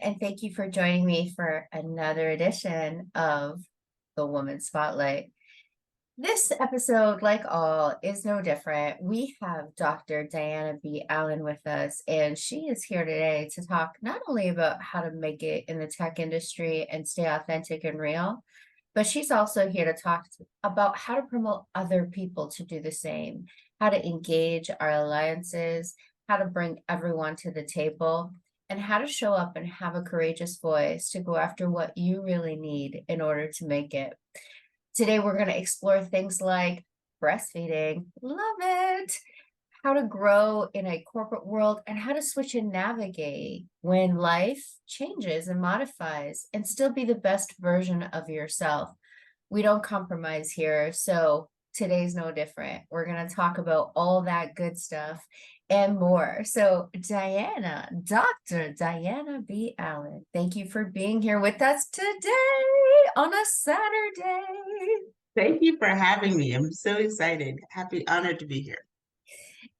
and thank you for joining me for another edition of the Woman Spotlight. This episode, like all, is no different. We have Dr. Diana B. Allen with us, and she is here today to talk not only about how to make it in the tech industry and stay authentic and real, but she's also here to talk about how to promote other people to do the same, how to engage our alliances, how to bring everyone to the table, and how to show up and have a courageous voice to go after what you really need in order to make it. Today, we're going to explore things like breastfeeding, love it, how to grow in a corporate world, and how to switch and navigate when life changes and modifies and still be the best version of yourself. We don't compromise here, so today's no different. We're going to talk about all that good stuff and more. So Diana, Dr. Diana B. Allen, thank you for being here with us today on a Saturday. Thank you for having me. I'm so excited. Happy, honored to be here.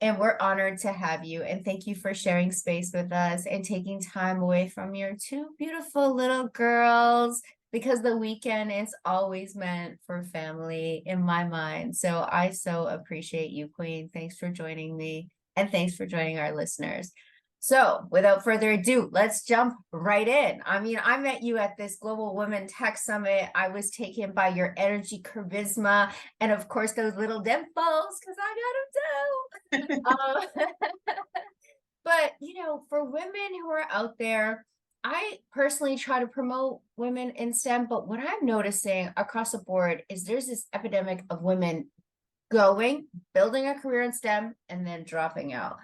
And we're honored to have you. And thank you for sharing space with us and taking time away from your two beautiful little girls, because the weekend is always meant for family in my mind. So I so appreciate you, Queen. Thanks for joining me. And thanks for joining our listeners. So without further ado, let's jump right in. I mean, I met you at this Global Women Tech Summit. I was taken by your energy, charisma, and of course, those little dimples, because I got them too. But, for women who are out there, I personally try to promote women in STEM, but what I'm noticing across the board is there's this epidemic of women building a career in STEM, and then dropping out.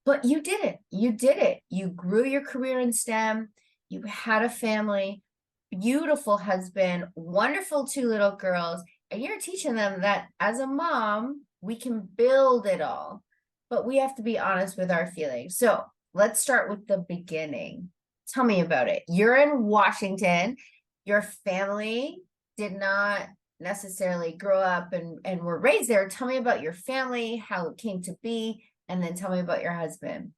But you did it. You did it. You grew your career in STEM. You had a family, beautiful husband, wonderful two little girls, and you're teaching them that as a mom, we can build it all, but we have to be honest with our feelings. So let's start with the beginning. Tell me about it. You're in Washington. Your family did not necessarily grow up and were raised there. Tell me about your family, how it came to be, and then tell me about your husband.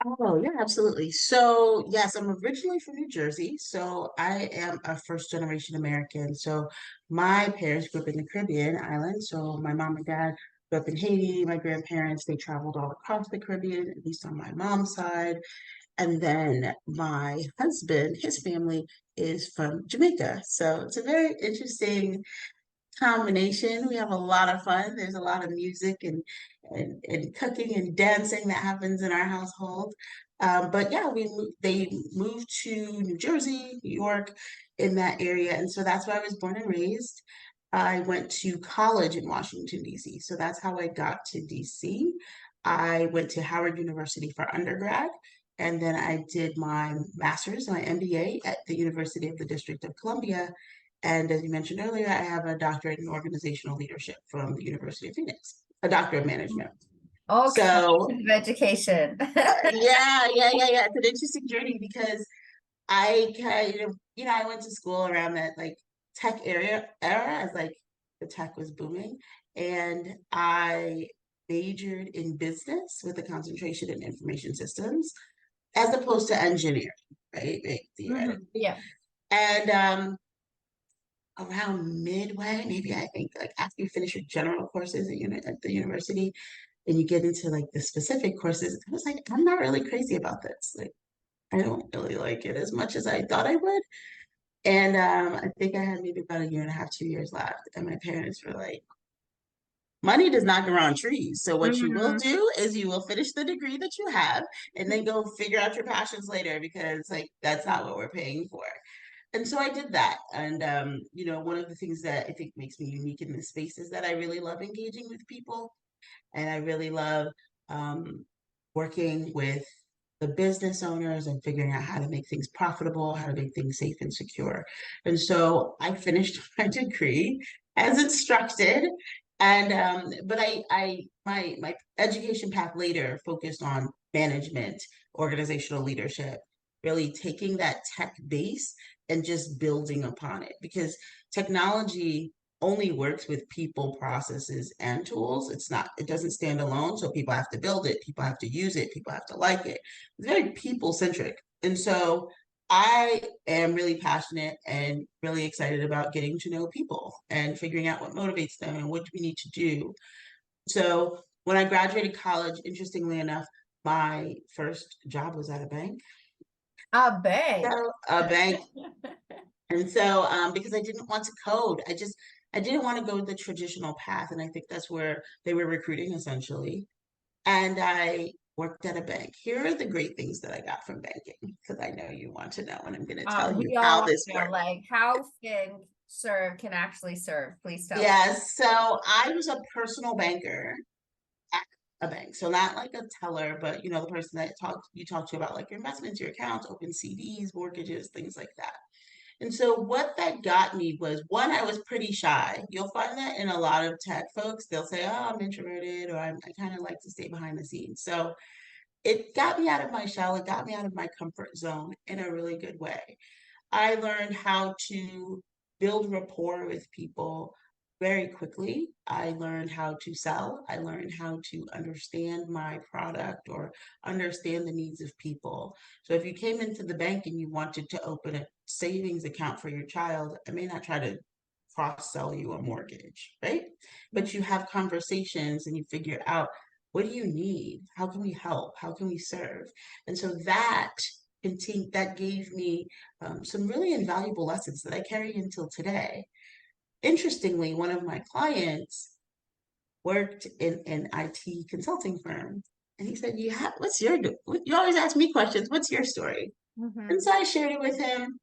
Oh, yeah, absolutely. So, yes, I'm originally from New Jersey. So, I am a first generation American. So, my parents grew up in the Caribbean island. So, my mom and dad grew up in Haiti. My grandparents, they traveled all across the Caribbean, at least on my mom's side. And then my husband, his family is from Jamaica. So, it's a very interesting combination. We have a lot of fun. There's a lot of music and cooking and dancing that happens in our household. But yeah, they moved to New Jersey, New York, in that area, and so that's where I was born and raised. I went to college in Washington, D.C., so that's how I got to D.C. I went to Howard University for undergrad, and then I did my master's, my MBA at the University of the District of Columbia. And as you mentioned earlier, I have a doctorate in organizational leadership from the University of Phoenix, a doctor of management. Okay, So, of education. yeah. It's an interesting journey because I kind of, I went to school around that like tech era as like the tech was booming. And I majored in business with a concentration in information systems as opposed to engineering, right? Like, theoretically. Yeah. And around midway, maybe I think like after you finish your general courses at the university and you get into like the specific courses, I was like, I'm not really crazy about this. Like, I don't really like it as much as I thought I would. And I think I had maybe about a year and a half, 2 years left. And my parents were like, money does not grow on trees. So what you will Mhm. do is you will finish the degree that you have and then go figure out your passions later because like that's not what we're paying for. And so I did that. And, one of the things that I think makes me unique in this space is that I really love engaging with people. And I really love working with the business owners and figuring out how to make things profitable, how to make things safe and secure. And so I finished my degree as instructed. And but my education path later focused on management, organizational leadership, really taking that tech base and just building upon it because technology only works with people, processes, and tools. It doesn't stand alone. So people have to build it, people have to use it, people have to like it. It's very people centric. And so I am really passionate and really excited about getting to know people and figuring out what motivates them and what we need to do. So when I graduated college, interestingly enough, my first job was at a bank. A bank. So a bank. And so because I didn't want to code, I didn't want to go the traditional path. And I think that's where they were recruiting essentially. And I worked at a bank. Here are the great things that I got from banking, because I know you want to know, and I'm going to tell you We all how want this to know works. like how serve can actually serve. Please tell us. Yes, so I was a personal banker at a bank. So not like a teller, but the person that you talk to about like your investments, your accounts, open CDs, mortgages, things like that. And so what that got me was one, I was pretty shy. You'll find that in a lot of tech folks. They'll say, "Oh, I'm introverted," or I kind of like to stay behind the scenes. So it got me out of my shell. It got me out of my comfort zone in a really good way. I learned how to build rapport with people very quickly. I learned how to sell. I learned how to understand my product or understand the needs of people. So if you came into the bank and you wanted to open a savings account for your child, I may not try to cross sell you a mortgage, right? But you have conversations and you figure out, what do you need? How can we help? How can we serve? And so that gave me some really invaluable lessons that I carry until today. Interestingly, one of my clients worked in an IT consulting firm, and he said, You always ask me questions. What's your story?" And Mhm. so I shared it with him,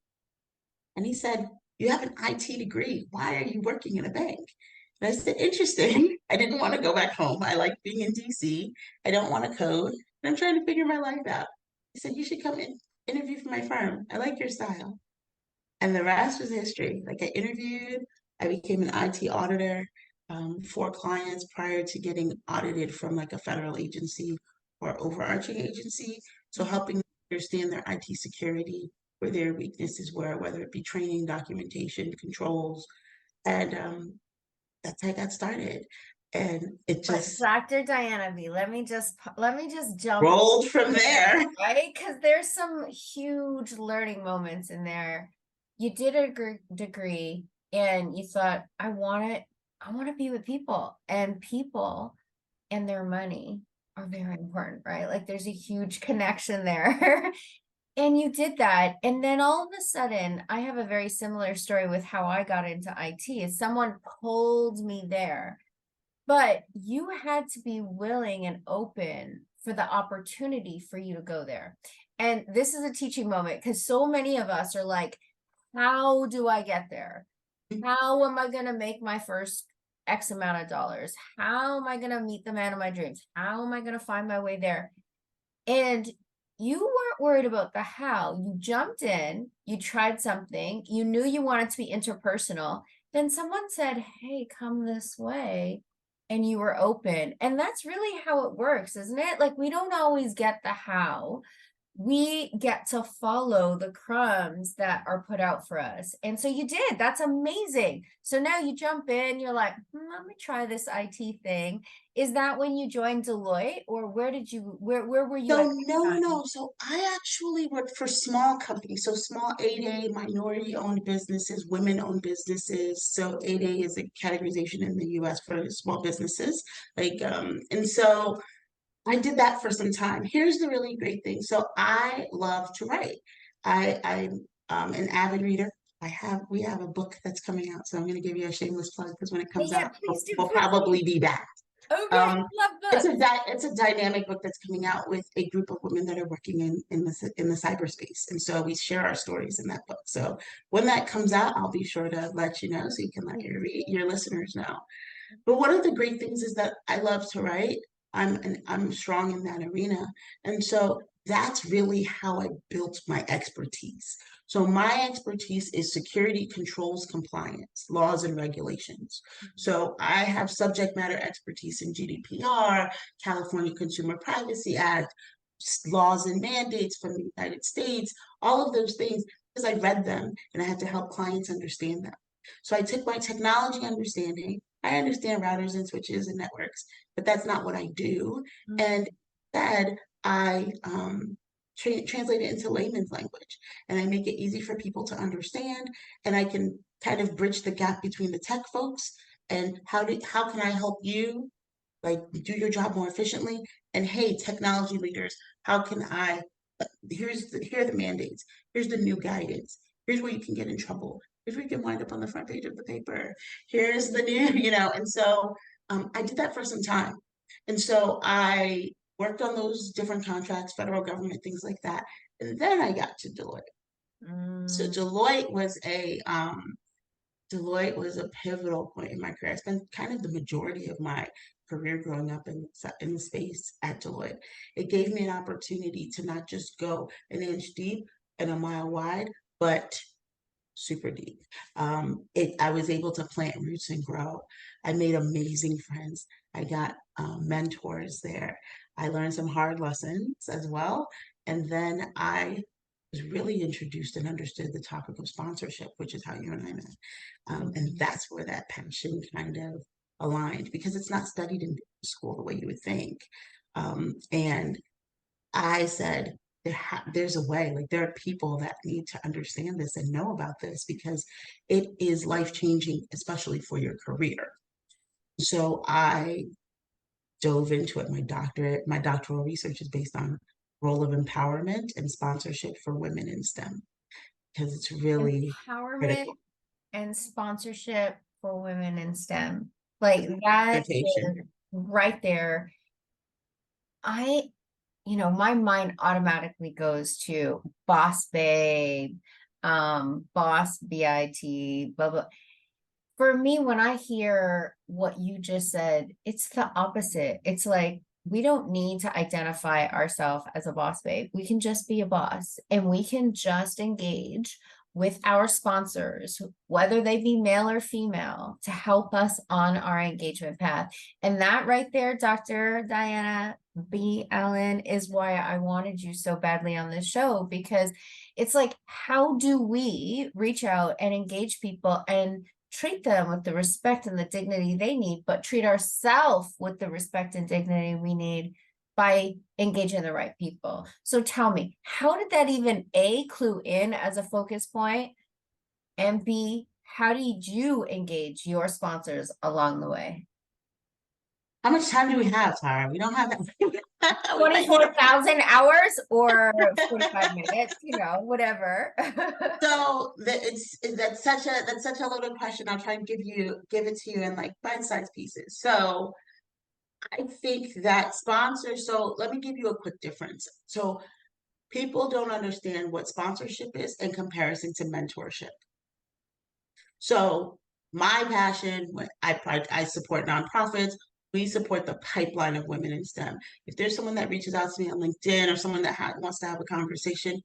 and he said, "You have an IT degree. Why are you working in a bank?" And I said, "Interesting. I didn't want to go back home. I like being in DC. I don't want to code, and I'm trying to figure my life out." He said, "You should come in, interview for my firm. I like your style." And the rest was history. Like I interviewed, I became an IT auditor for clients prior to getting audited from like a federal agency or overarching agency. So helping them understand their IT security, where their weaknesses were, whether it be training, documentation, controls. And that's how I got started. And it But just Dr. Diana B, let me just jump rolled from there, there. right? Because there's some huge learning moments in there. You did a degree and you thought, I want to be with people, and people and their money are very important, right? Like there's a huge connection there. And you did that. And then all of a sudden, I have a very similar story with how I got into IT. Is someone pulled me there, but you had to be willing and open for the opportunity for you to go there. And this is a teaching moment because so many of us are like, how do I get there? How am I going to make my first X amount of dollars? How am I going to meet the man of my dreams? How am I going to find my way there? And you weren't worried about the how. You jumped in, you tried something, you knew you wanted to be interpersonal. Then someone said, "Hey, come this way." And you were open. And that's really how it works, isn't it? Like, we don't always get the how. We get to follow the crumbs that are put out for us. And so you did. That's amazing. So now you jump in, you're like, let me try this IT thing. Is that when you joined Deloitte, or where were you So at no, that no, time? no. So I actually worked for small companies. So small 8A, minority-owned businesses, women-owned businesses. So 8A is a categorization in the US for small businesses. And so I did that for some time. Here's the really great thing. So I love to write. I'm an avid reader. We have a book that's coming out, so I'm going to give you a shameless plug because when it comes Yeah, out, please do, we'll please probably do. be back. Okay, Um, love books. it's a dynamic book that's coming out with a group of women that are working in the cyberspace, and so we share our stories in that book. So when that comes out, I'll be sure to let you know so you can let your listeners know. But one of the great things is that I love to write. I'm strong in that arena, and so that's really how I built my expertise. So my expertise is security controls compliance, laws and regulations. So I have subject matter expertise in GDPR, California Consumer Privacy Act, laws and mandates from the United States, all of those things because I read them and I had to help clients understand them. So I took my technology understanding. I understand routers and switches and networks, but that's not what I do. Mhm. And instead, I translate it into layman's language, and I make it easy for people to understand, and I can kind of bridge the gap between the tech folks and how can I help you like do your job more efficiently? And hey, technology leaders, how can I here are the mandates, here's the new guidance, here's where you can get in trouble, here's where you can wind up on the front page of the paper, here's the new, and so I did that for some time. And so I worked on those different contracts, federal government, things like that. And then I got to Deloitte. So Mm, Deloitte was a pivotal point in my career. I spent kind of the majority of my career growing up in the space at Deloitte. It gave me an opportunity to not just go an inch deep and a mile wide, but super deep. I was able to plant roots and grow. I made amazing friends. I got mentors there. I learned some hard lessons as well. And then I was really introduced and understood the topic of sponsorship, which is how you and I met. And mhm. that's where that passion kind of aligned because it's not studied in school the way you would think. And I said, there's a way, like there are people that need to understand this and know about this because it is life changing, especially for your career. So I dove into it. My doctoral research is based on role of empowerment and sponsorship for women in STEM because it's really Empowerment critical. and sponsorship for women in STEM. Like that Transportation. is right there. I, my mind automatically goes to boss babe, boss BIT, blah blah. For me, when I hear what you just said, it's the opposite. It's like we don't need to identify ourselves as a boss babe. We can just be a boss and we can just engage with our sponsors, whether they be male or female, to help us on our engagement path. And that right there, Dr. Diana B. Allen, is why I wanted you so badly on this show because it's like, how do we reach out and engage people and treat them with the respect and the dignity they need, but treat ourselves with the respect and dignity we need by engaging the right people. So tell me, how did that even A, clue in as a focus point, and B, how did you engage your sponsors along the way? How much time do we have, Tara? We don't have that. We might need a 24,000 hours or 45 minutes, whatever. so that's such a loaded question. I'll try and give it to you in like bite-sized pieces. So I think that sponsors, so let me give you a quick difference. So people don't understand what sponsorship is in comparison to mentorship. So my passion, I support nonprofits. We support the pipeline of women in STEM. If there's someone that reaches out to me on LinkedIn or someone that wants to have a conversation,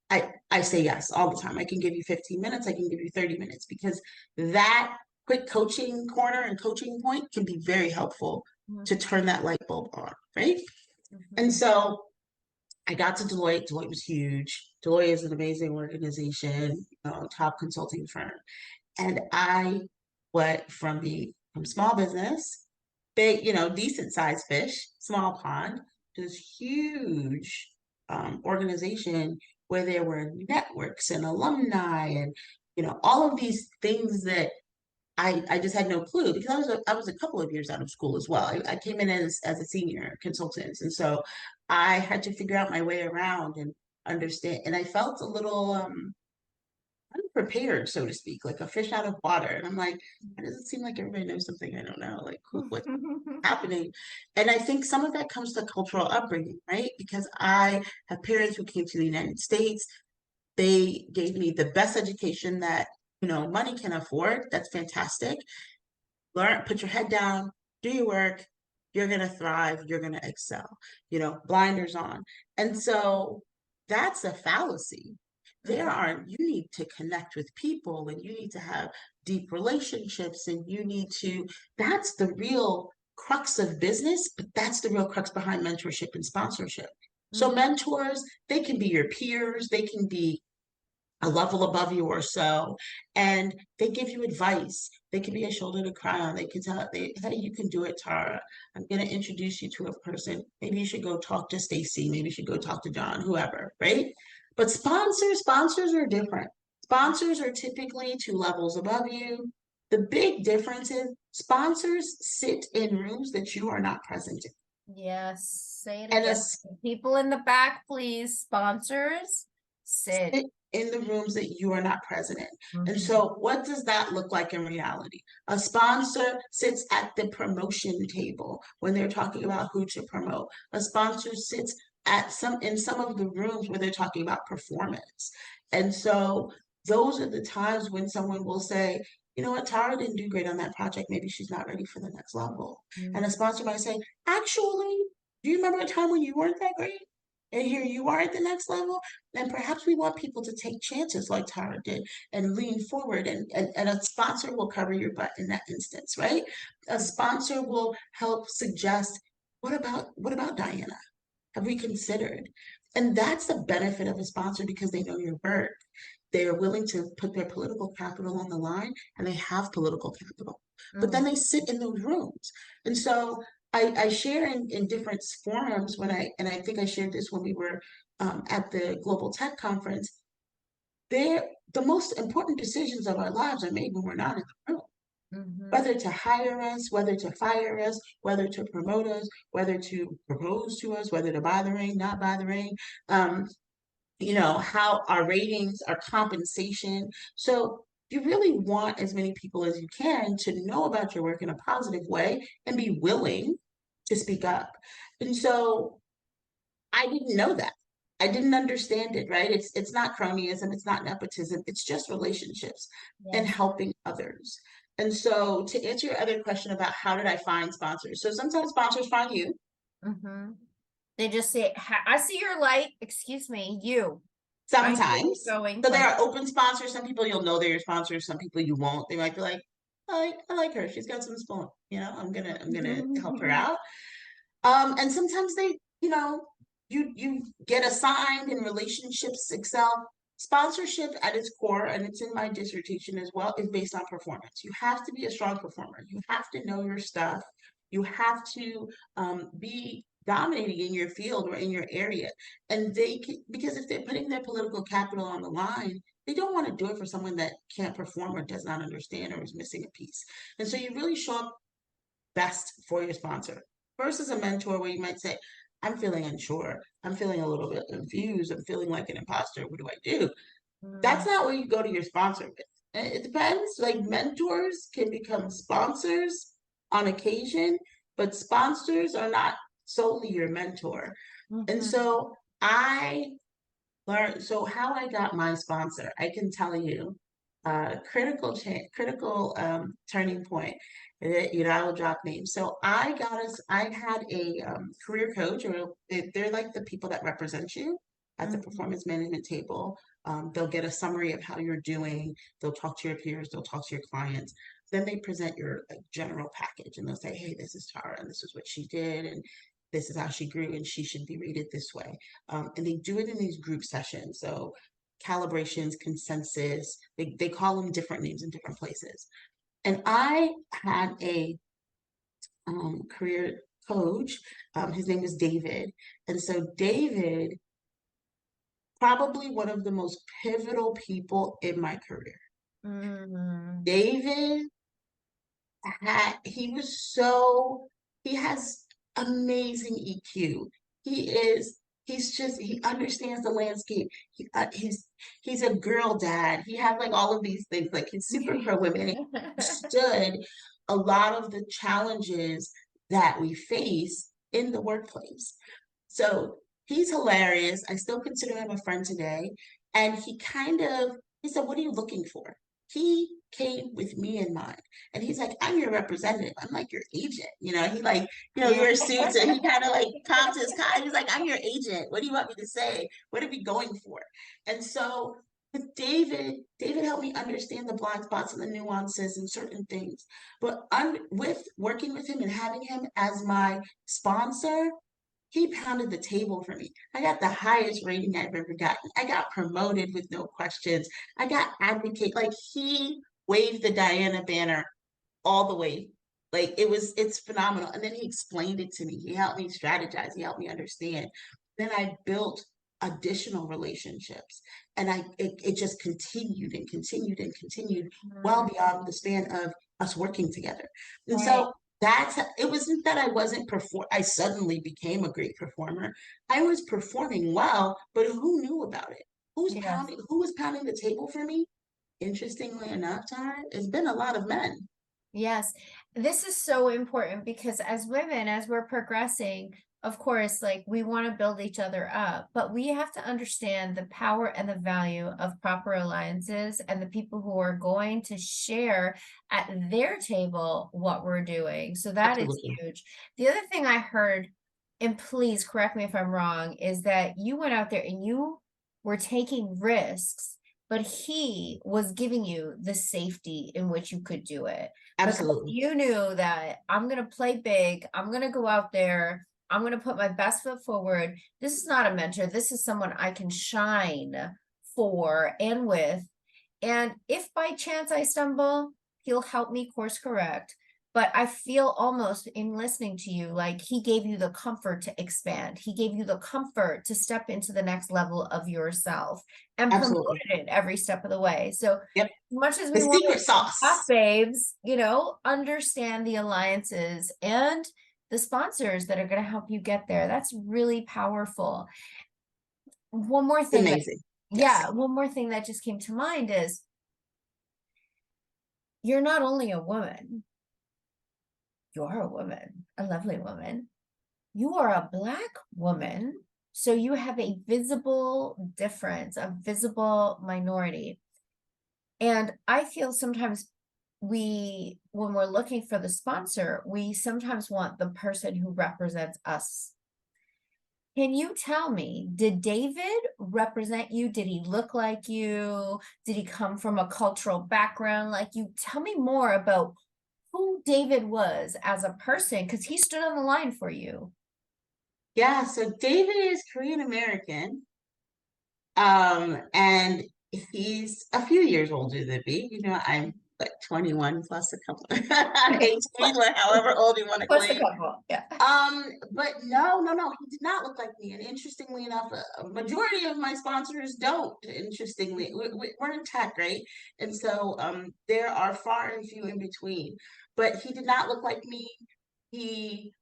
I say yes all the time. I can give you 15 minutes. I can give you 30 minutes because that quick coaching corner and coaching point can be very helpful to turn that light bulb on, right? And so I got to Deloitte. Deloitte was huge. Deloitte is an amazing organization, top consulting firm. And I went from small business, big, decent sized fish, small pond, to this huge organization where there were networks and alumni and all of these things that I just had no clue because I was a couple of years out of school as well. I came in as a senior consultant, and so I had to figure out my way around and understand. And I felt a little unprepared, so to speak, like a fish out of water. And I'm like, it doesn't seem like everybody knows something I don't know. Like, what's happening? And I think some of that comes to cultural upbringing, right? Because I have parents who came to the United States. They gave me the best education that money can afford. That's fantastic. Learn, put your head down, do your work. You're gonna thrive. You're gonna excel. Blinders on. And so that's a fallacy. You need to connect with people and you need to have deep relationships and that's the real crux of business, but that's the real crux behind mentorship and sponsorship. So mentors, they can be your peers, they can be a level above you or so, and they give you advice. They can be a shoulder to cry on. They can tell, hey, you can do it, Tara. I'm going to introduce you to a person. Maybe you should go talk to Stacy. Maybe you should go talk to John, whoever, right? But sponsors are different. Sponsors are typically two levels above you. The big difference is sponsors sit in rooms that you are not present in. Yes, say it And again. People in the back, please. Sponsors, sit. sit in the rooms that you are not present in. And Mhm. so, what does that look like in reality? A sponsor sits at the promotion table when they're talking about who to promote. A sponsor sits at some of the rooms where they're talking about performance. And so, those are the times when someone will say, you know what, Tara didn't do great on that project. Maybe she's not ready for the next level. And a Mhm. sponsor might say, actually, do you remember a time when you weren't that great? And here you are at the next level? And perhaps we want people to take chances like Tara did and lean forward, and a sponsor will cover your butt in that instance, right? A sponsor will help suggest, what about Diana? Have we considered? And that's the benefit of a sponsor because they know your work. They are willing to put their political capital on the line and they have political capital. But then Mm, they sit in those rooms. And so I share in different forums and I think I shared this when we were at the Global Tech Conference, the most important decisions of our lives are made when we're not in the room. mhm. Whether to hire us, whether to fire us, whether to promote us, whether to propose to us, whether to buy the ring, not buy the ring, how our ratings, our compensation. So you really want as many people as you can to know about your work in a positive way and be willing to speak up. And so I didn't know that. I didn't understand it, right? It's not cronyism, it's not nepotism, it's just relationships and Yes. helping others. And so to answer your other question about how did I find sponsors? So sometimes sponsors find you. Mhm. They just say, I see your light. Excuse me, you. I know where Sometimes. you're going. So there Like, are open sponsors. Some people you'll know they're your sponsors. Some people you won't. They might be like, I like her. She's got some spoon. I'm gonna help her out. And sometimes you get assigned and relationships excel. Sponsorship at its core, and it's in my dissertation as well, is based on performance. You have to be a strong performer. You have to know your stuff. You have to be dominating in your field or in your area. And because if they're putting their political capital on the line, they don't want to do it for someone that can't perform or does not understand or is missing a piece. And so you really show up best for your sponsor. Versus a mentor where you might say, I'm feeling unsure. I'm feeling a little bit confused. I'm feeling like an imposter. What do I do? That's mm, not where you go to your sponsor with. And it depends. Like mentors can become sponsors on occasion, but sponsors are not solely your mentor. And mhm, so I so how I got my sponsor, I can tell you, critical turning point. I will drop names. So I had a career coach, or they're like the people that represent you at the mhm, performance management table. They'll get a summary of how you're doing. They'll talk to your peers. They'll talk to your clients. Then they present your like general package, and they'll say, "Hey, this is Tara, and this is what she did, and this is how she grew, and she should be rated this way." And they do it in these group sessions. So calibrations, consensus, they call them different names in different places. And I had a career coach. His name was David. And so David, probably one of the most pivotal people in my career. mhm. David he was so he has amazing EQ. He understands the landscape. He's a girl dad. He had like all of these things. Like he's super pro women. He understood a lot of the challenges that we face in the workplace. So he's hilarious. I still consider him a friend today. And he said, "What are you looking for?" He came with me in mind. And he's like, "I'm your representative. I'm like your agent." He like, Yeah. your suits, and he kind of like comes his car. He's like, "I'm your agent. What do you want me to say? What are we going for?" And so with David helped me understand the blind spots and the nuances and certain things. But with working with him and having him as my sponsor, He pounded the table for me. I got the highest rating I've ever gotten. I got promoted with no questions. I got advocate. Like he waved the Diana banner all the way. Like it's phenomenal. And then he explained it to me. He helped me strategize. He helped me understand. Then I built additional relationships, and it just continued and continued and continued well Mm, beyond the span of us working together. And right. so it wasn't that I wasn't perform I suddenly became a great performer. I was performing well, but who knew about it? Yes. Who was pounding the table for me? Interestingly enough, Tara, it's been a lot of men. Yes, this is so important because as women, as we're progressing, of course, like we want to build each other up, but we have to understand the power and the value of proper alliances and the people who are going to share at their table what we're doing. So that is Absolutely. huge. The other thing I heard, and please correct me if I'm wrong, is that you went out there and you were taking risks, but he was giving you the safety in which you could do it because Absolutely. you knew that I'm going to play big. I'm going to go out there. I'm going to put my best foot forward. This is not a mentor. This is someone I can shine for and with. And if by chance I stumble, he'll help me course correct. But I feel almost in listening to you, like he gave you the comfort to expand. He gave you the comfort to step into the next level of yourself and promoted Absolutely. it every step of the way. So, as Yep. much as The we want secret to be boss sauce. babes, understand the alliances and the sponsors that are going to help you get there. That's really powerful. One more It's thing that, amazing. Yes. yeah, one more thing that just came to mind is you're not only a woman, you're a woman, a lovely woman. You are a Black woman. So you have a visible difference, a visible minority. And I feel sometimes when we're looking for the sponsor, we sometimes want the person who represents us. Can you tell me, did David represent you? Did he look like you? Did he come from a cultural background like you? Tell me more about who David was as a person, because he stood on the line for you. Yeah. So David is Korean American. And he's a few years older than me. I'm like 21 plus a couple, 18, or however old you want to Plus a claim. couple, yeah. But no, no, no, he did not look like me. And interestingly enough, a majority of my sponsors don't. Interestingly, we're in tech, right? And so there are far and few in between. But he did not look like me. He'd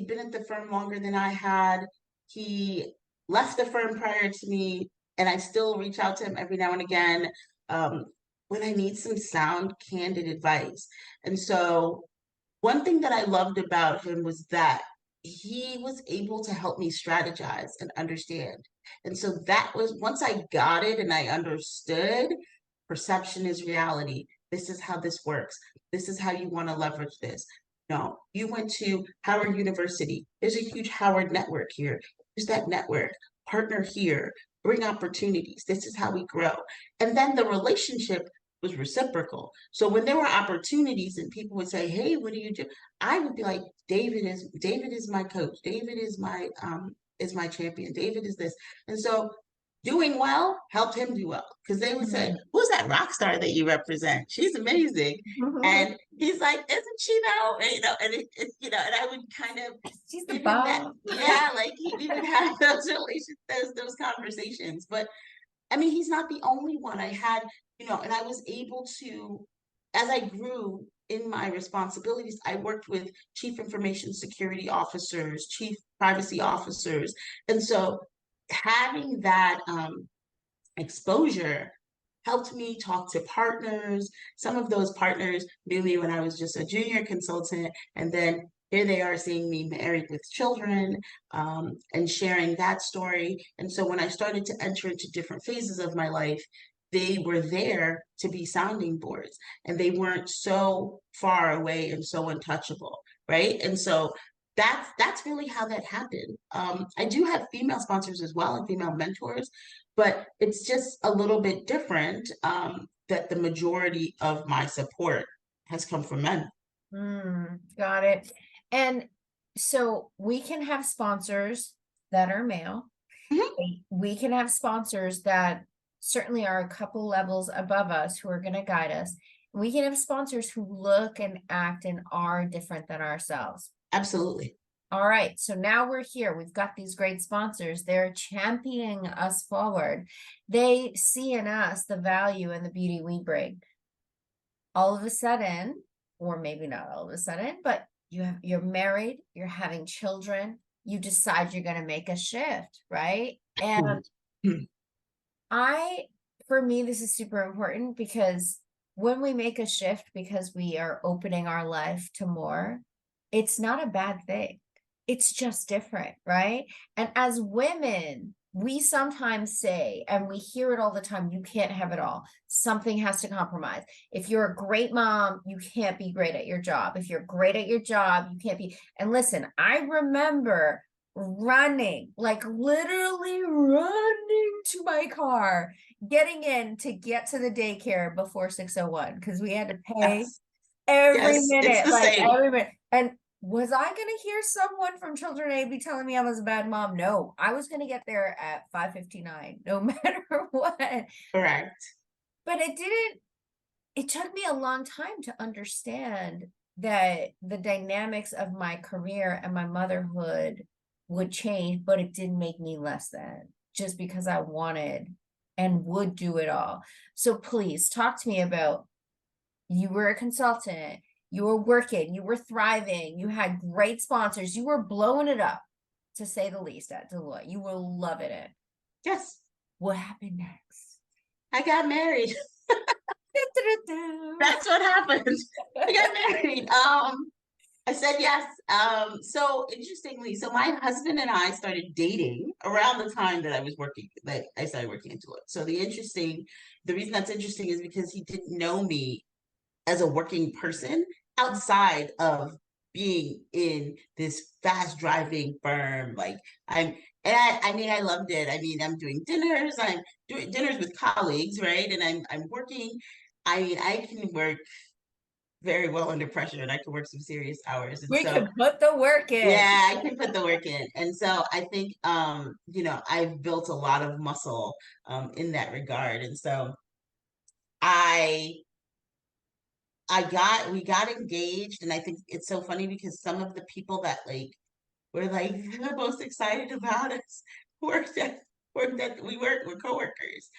been at the firm longer than I had. He left the firm prior to me, and I still reach out to him every now and again um, when I need some sound, candid advice. And so one thing that I loved about him was that he was able to help me strategize and understand. And so that was once I got it and I understood, perception is reality. This is how this works. This is how you want to leverage this. No, you went to Howard University. There's a huge Howard network here. Use that network. Partner here. Bring opportunities. This is how we grow. And then the relationship was reciprocal. So when there were opportunities and people would say, "Hey, what do you do?" I would be like, David is my coach. David is my champion. David is this." And so doing well helped him do well because they would say, Mhm. "Who's that rock star that you represent? She's amazing." And he's like, "Isn't she though?" And I would kind of She's the give him that, bomb. yeah, like we would have those relations, those conversations. But I mean, he's not the only one. I had, and I was able to, as I grew in my responsibilities, I worked with chief information security officers, chief privacy officers. And so having that exposure helped me talk to partners. Some of those partners knew me when I was just a junior consultant, and then here they are seeing me married with children and sharing that story. And so when I started to enter into different phases of my life, they were there to be sounding boards, and they weren't so far away and so untouchable, right? And so that's really how that happened. I do have female sponsors as well and female mentors, but it's just a little bit different that the majority of my support has come from men. Got it. And So we can have sponsors that are male. Mhm. We can have sponsors that certainly are a couple levels above us who are going to guide us. We can have sponsors who look and act and are different than ourselves. Absolutely. All right, so now we're here. We've got these great sponsors. They're championing us forward. They see in us the value and the beauty we bring. All of a sudden, or maybe not all of a sudden, but you're married, you're having children, you decide you're going to make a shift, right? And Mhm. I, for me, this is super important because when we make a shift because we are opening our life to more, it's not a bad thing. It's just different, right? And as women, we sometimes say, and we hear it all the time, you can't have it all. Something has to compromise. If you're a great mom, you can't be great at your job. If you're great at your job, you can't be. And listen, I remember running, like literally running to my car, getting in to get to the daycare before 6:01 because we had to pay Yes. every Yes, it's minute, the like same. every minute. And was I gonna hear someone from Children Aid be telling me I was a bad mom? No, I was gonna get there at 5:59, no matter what. Correct. But it took me a long time to understand that the dynamics of my career and my motherhood would change, but it didn't make me less than just because I wanted and would do it all. So please talk to me about you were a consultant, you were working, you were thriving, you had great sponsors, you were blowing it up, to say the least, at Deloitte. You were loving it. Yes. What happened next? I got married. That's what happened. I got married. I said yes. So interestingly, so my husband and I started dating around the time that I was working, that I started working into it. So the reason that's interesting is because he didn't know me as a working person outside of being in this fast driving firm. Like I'm, I mean, I loved it. I mean, I'm doing dinners. I'm doing dinners with colleagues, right? And I'm working. I mean, I can work very well under pressure and I can work some serious hours. And We so, can put the work in. yeah, I can put the work in. And so I think, I've built a lot of muscle, in that regard. And so I, we got engaged. And I think it's so funny because some of the people that like were like the most excited about us worked at, we're coworkers.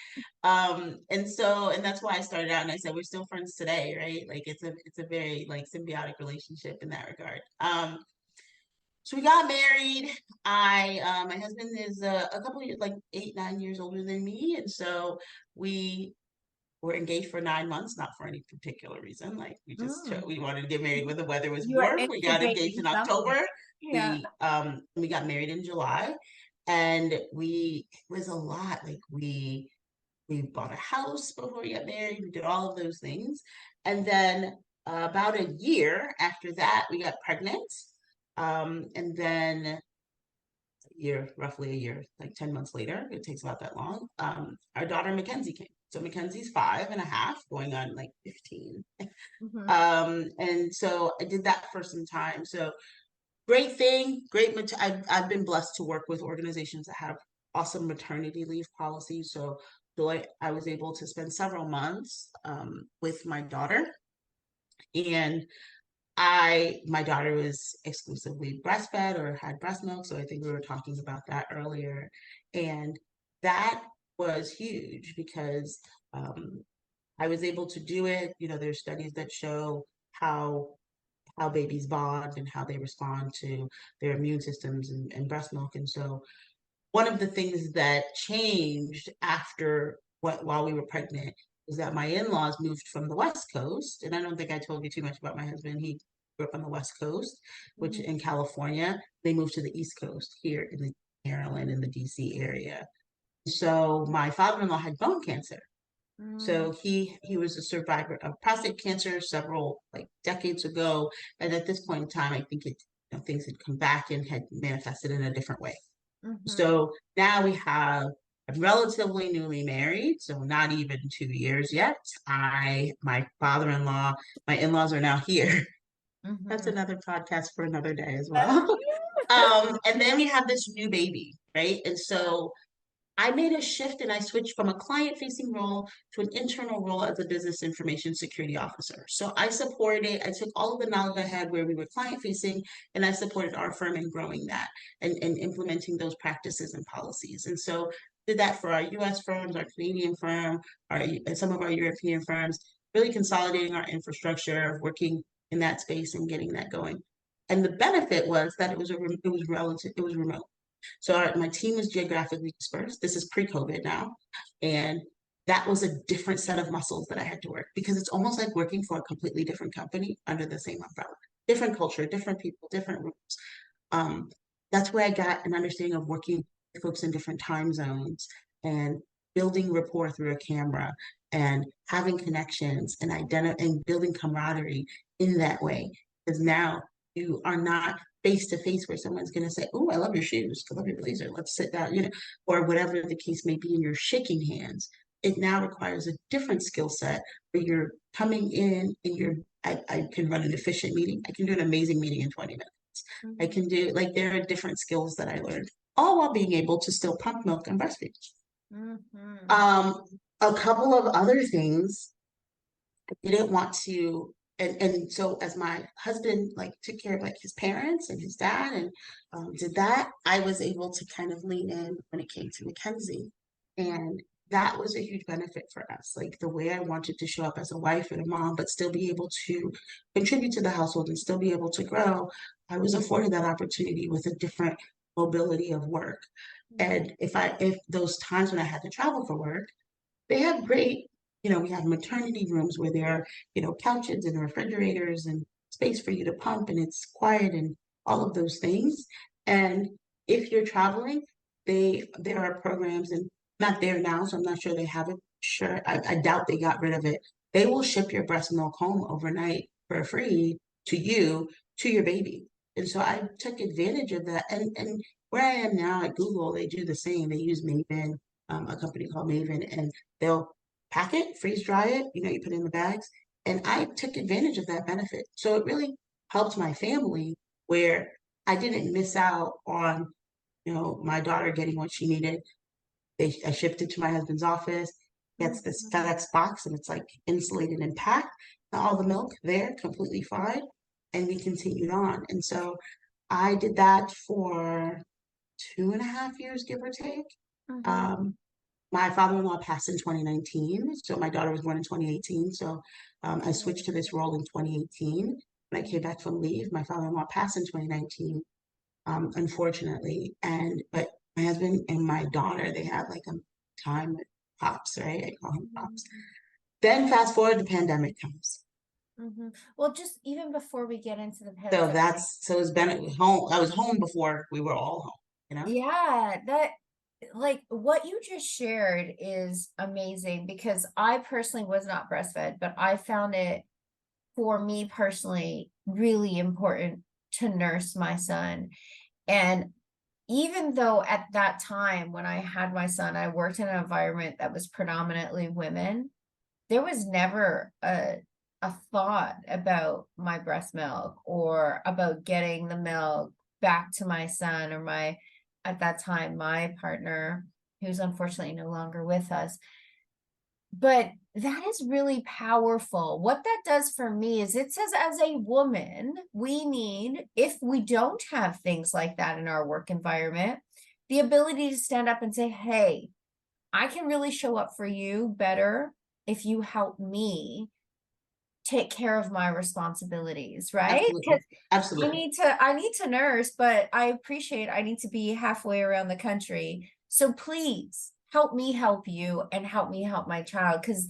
And that's why I started out and I said we're still friends today, right? Like it's a very like symbiotic relationship in that regard. So we got married. My husband is a couple of years, like 8, 9 years older than me, and so we were engaged for 9 months, not for any particular reason. Like Mm. we wanted to get married when the weather was You are warm. We got engaged incubating in something. October. Yeah. We got married in July, and it was a lot. Like we bought a house before we got married. We did all of those things, and then about a year after that, we got pregnant. And then roughly a year, like 10 months later, it takes about that long. Our daughter Mackenzie came. So Mackenzie's 5.5, going on like 15. Mhm. And so I did that for some time. So great thing, I've been blessed to work with organizations that have awesome maternity leave policies. So I was able to spend several months with my daughter, and my daughter was exclusively breastfed or had breast milk. So I think we were talking about that earlier. And that was huge because I was able to do it. There's studies that show how babies bond and how they respond to their immune systems and breast milk. And so one of the things that changed while we were pregnant was that my in-laws moved from the West Coast. And I don't think I told you too much about my husband. He grew up on the West Coast, which Mhm. in California. They moved to the East Coast here in the Maryland in the DC area. So my father-in-law had bone cancer. Mm. So he was a survivor of prostate cancer several like decades ago. And at this point in time, I think things had come back and had manifested in a different way. Mhm. So now I'm relatively newly married, so not even 2 years yet. My father-in-law, my in-laws are now here. That's Mhm. another podcast for another day as That's well. And then we have this new baby, right? And so I made a shift and I switched from a client facing role to an internal role as a business information security officer. So I took all of the knowledge I had where we were client facing and I supported our firm in growing that and implementing those practices and policies. And so did that for our US firms, our Canadian firm, and some of our European firms, really consolidating our infrastructure, working in that space and getting that going. And the benefit was that it was remote. So my team was geographically dispersed. This is pre-COVID now. And that was a different set of muscles that I had to work because it's almost like working for a completely different company under the same umbrella. Different culture, different people, different rules. Um, that's where I got an understanding of working with folks in different time zones and building rapport through a camera and having connections and building camaraderie in that way. Because now you are not face to face where someone's going to say, "Oh, I love your shoes. I love your blazer. Let's sit down," or whatever the case may be, and you're shaking hands. It now requires a different skill set where you're coming in and I can run an efficient meeting. I can do an amazing meeting in 20 minutes. I Mhm. can do, like, there are different skills that I learned, all while being able to still pump milk and breastfeed. Mhm. Um, a couple of other things I didn't want to, and so as my husband like took care of like his parents and his dad and did that, I was able to kind of lean in when it came to Mackenzie, and that was a huge benefit for us. Like the way I wanted to show up as a wife and a mom, but still be able to contribute to the household and still be able to grow, I was afforded that opportunity with a different mobility of work. And if those times when I had to travel for work, they have great, we have maternity rooms where there are, couches and refrigerators and space for you to pump and it's quiet and all of those things. And if you're traveling, there are programs and not there now, so I'm not sure they have it. Sure, I doubt they got rid of it. They will ship your breast milk home overnight for free to you, to your baby. And so I took advantage of that. And where I am now at Google, they do the same. They use Maven, a company called Maven, and they'll pack it, freeze dry it, you put it in the bags. And I took advantage of that benefit. So it really helped my family where I didn't miss out on, my daughter getting what she needed. I shipped it to my husband's office, gets this Mhm. FedEx box and it's like insulated and packed, all the milk there, completely fine. And we continued on. And so I did that for 2.5 years, give or take. Mhm. Um, my father-in-law passed in 2019, so my daughter was born in 2018. So I switched to this role in 2018. When I came back from leave, my father-in-law passed in 2019, unfortunately. But my husband and my daughter, they had like a time with Pops, right? I call him Pops. Mhm. Then fast forward, the pandemic comes. Mhm. Well, just even before we get into the So pandemic, it's been home. I was home before we were all home. yeah, that like what you just shared is amazing because I personally was not breastfed, but I found it for me personally really important to nurse my son. And even though at that time when I had my son, I worked in an environment that was predominantly women, there was never a thought about my breast milk or about getting the milk back to my son or my at that time my partner who's unfortunately no longer with us. But that is really powerful. What that does for me is it says, as a woman, we need, if we don't have things like that in our work environment, the ability to stand up and say, hey, I can really show up for you better if you help me take care of my responsibilities, right? Absolutely. Because Absolutely. I need to nurse, but I appreciate I need to be halfway around the country. So please help me help you and help me help my child. Because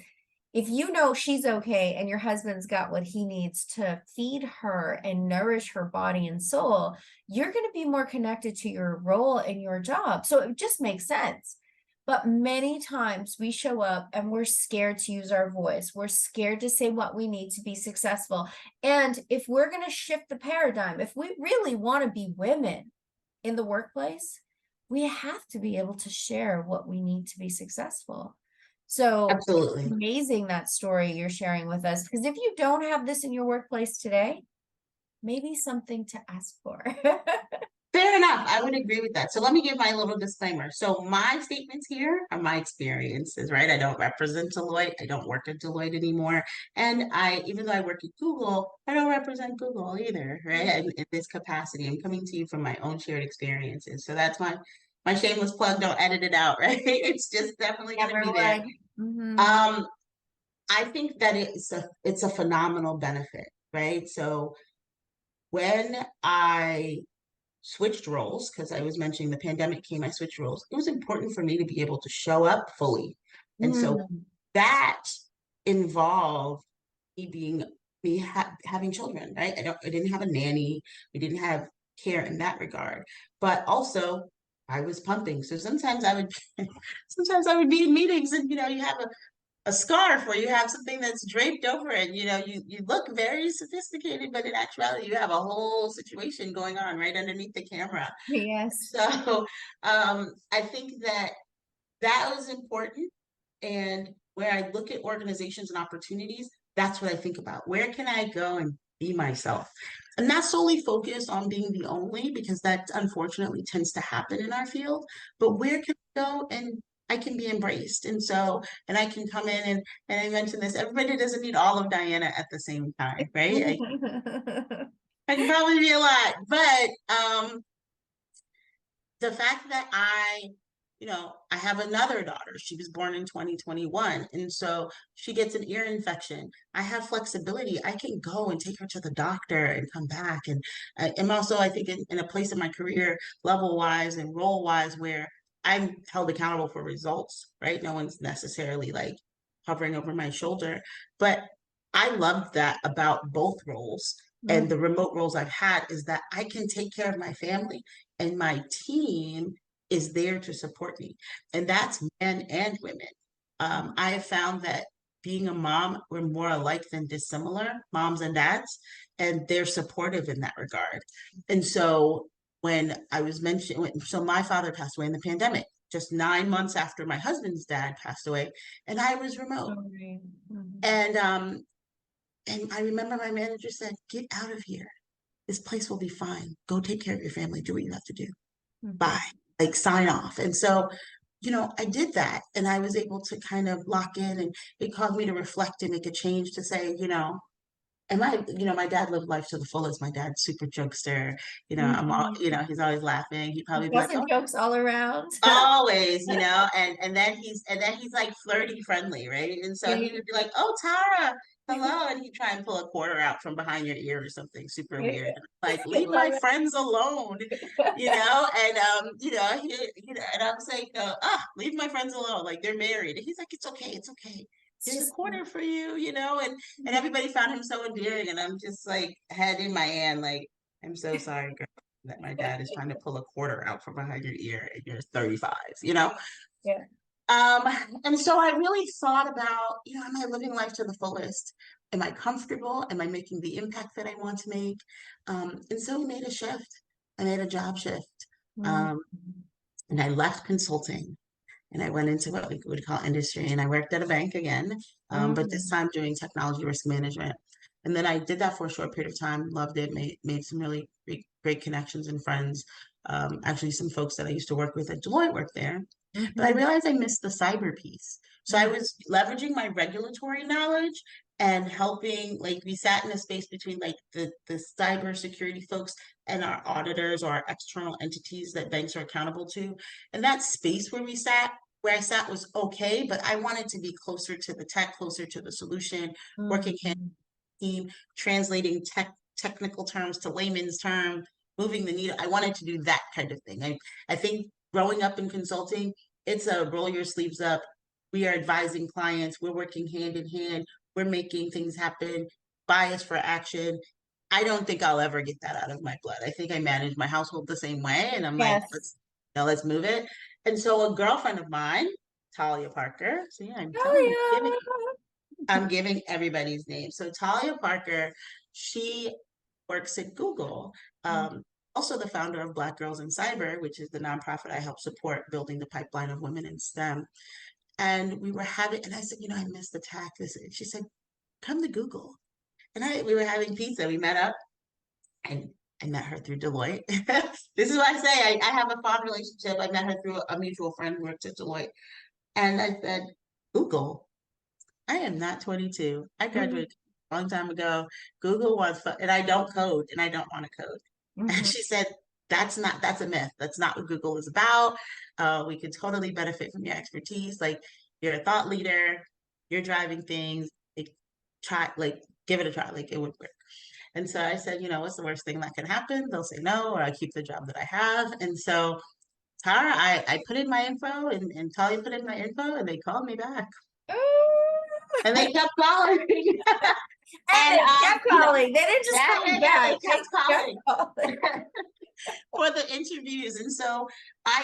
if you know she's okay and your husband's got what he needs to feed her and nourish her body and soul, you're going to be more connected to your role and your job. So it just makes sense. But many times we show up and we're scared to use our voice. We're scared to say what we need to be successful. And if we're going to shift the paradigm, if we really want to be women in the workplace, we have to be able to share what we need to be successful. So it's Absolutely. amazing that story you're sharing with us because if you don't have this in your workplace today, maybe something to ask for. Fair enough. I would agree with that. So let me give my little disclaimer. So my statements here are my experiences, right? I don't represent Deloitte. I don't work at Deloitte anymore. And even though I work at Google, I don't represent Google either, right? In this capacity, I'm coming to you from my own shared experiences. So that's my shameless plug. Don't edit it out, right? It's just definitely going to Never be there. would. Hmm. Um, I think that it's a phenomenal benefit, right? So when I switched roles, because I was mentioning the pandemic came, I switched roles. It was important for me to be able to show up fully. And so Hmm. that involved me being having children, right? I didn't have a nanny. We didn't have care in that regard. But also I was pumping. So sometimes I would be in meetings and you have a scarf or you have something that's draped over it. You look very sophisticated, but in actuality, you have a whole situation going on right underneath the camera. Yes. So I think that was important. And where I look at organizations and opportunities, that's what I think about. Where can I go and be myself? And not solely focused on being the only, because that unfortunately tends to happen in our field, but where can I go and I can be embraced. And I can come in and I mentioned this, everybody doesn't need all of Diana at the same time, right? I can probably be a lot, but the fact that I have another daughter. She was born in 2021. And so she gets an ear infection. I have flexibility. I can go and take her to the doctor and come back. And I'm also, I think, in a place in my career, level wise and role wise, where I'm held accountable for results, right? No one's necessarily like hovering over my shoulder. But I love that about both roles. And the remote roles I've had is that I can take care of my family and my team is there to support me. And that's men and women. I have found that being a mom, we're more alike than dissimilar, moms and dads, and they're supportive in that regard. And so when I was mentioning, so my father passed away in the pandemic, just 9 months after my husband's dad passed away, and I was remote. Sorry. Mhm. And I remember my manager said, "Get out of here. This place will be fine. Go take care of your family. Do what you have to do. Bye." Mhm. Like sign off. And so, I did that and I was able to kind of lock in and it caused me to reflect and make a change to say, my dad lived life to the fullest. My dad's super jokester. Mhm. He's always laughing. He'd probably be like, Wasn't "Oh, jokes all around. always," and then he's like flirty friendly, right? And so he would be like, "Oh, Tara, hello," and he'd try and pull a quarter out from behind your ear or something super weird. And I'm like, I leave love my friends alone, and I was like, leave my friends alone, like they're married. And he's like, it's okay. It's Here's a just quarter for you, and everybody found him so endearing, and I'm just like head in my hand, like, I'm so sorry, girl, that my dad is trying to pull a quarter out from behind your ear and you're 35. yeah. Um, and so I really thought about, am I living life to the fullest? Am I comfortable? Am I making the impact that I want to make? And so we made a shift. I made a job shift. Mhm. Um, and I left consulting and I went into what we would call industry and I worked at a bank again, but this Mhm. time doing technology risk management. And then I did that for a short period of time, loved it, made some really great connections and friends. Actually, some folks that I used to work with at Deloitte worked there. But I Mhm. realized I missed the cyber piece. So I Mhm. was leveraging my regulatory knowledge and helping, like we sat in a space between like the cybersecurity folks and our auditors or our external entities that banks are accountable to. And that space where I sat was okay, but I wanted to be closer to the tech, closer to the solution, working hand Mhm. in team, translating technical terms to layman's term, moving the needle. I wanted to do that kind of thing. I think growing up in consulting, it's a roll your sleeves up. We are advising clients, we're working hand in hand, we're making things happen, bias for action. I don't think I'll ever get that out of my blood. I think I manage my household the same way. And I'm like, Yes. let's move it. And so a girlfriend of mine, Talia Parker, see, I'm telling you, Oh I'm giving everybody's name. So Talia Parker, she works at Google. yeah. Also the founder of Black Girls in Cyber, which is the nonprofit I help support building the pipeline of women in STEM. And and I said, I missed the tech. She said, come to Google. And we were having pizza. We met up and I met her through Deloitte. This is what I say. I have a fond relationship. I met her through a mutual friend who worked at Deloitte. And I said, Google, I am not 22. I Mhm. graduated a long time ago. Google wants, and I don't code and I don't want to code. And Mhm. she said, that's a myth. That's not what Google is about. We could totally benefit from your expertise. Like you're a thought leader, you're driving things. Like, give it a try. Like it would work. And so I said, what's the worst thing that can happen? They'll say no, or I keep the job that I have. And so Tara, I put in my info and Talia put in my info and they called me back. And they kept calling. And And they kept calling. They didn't just yeah, call yeah, you yeah, back. they kept They kept calling calling. for the interviews. And so I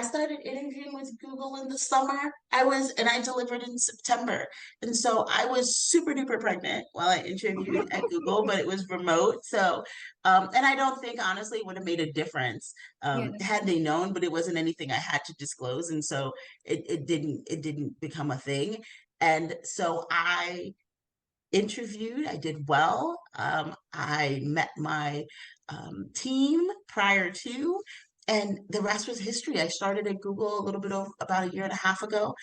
started interviewing with Google in the summer. And I delivered in September. And so I was super duper pregnant while I interviewed at Google, but it was remote. So, and I don't think honestly it would have made a difference Yeah. had they known, but it wasn't anything I had to disclose. And so it didn't become a thing. And so I interviewed. I did well. I met my team prior to, and the rest was history. I started at Google a little bit over about a year and a half ago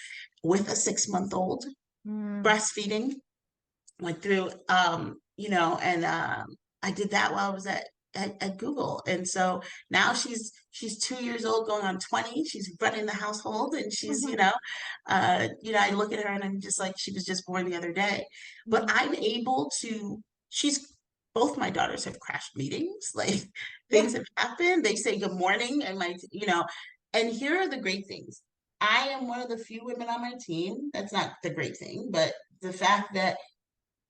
with a 6 month old Mm. breastfeeding. Went through, and I did that while I was at Google. And so now she's 2 years old, going on 20. She's running the household, and she's, Mhm. I look at her and I'm just like, she was just born the other day. But Mhm. I'm able to. She's Both my daughters have crashed meetings. Like Yeah. things have happened. They say good morning, and and here are the great things. I am one of the few women on my team. That's not the great thing, but the fact that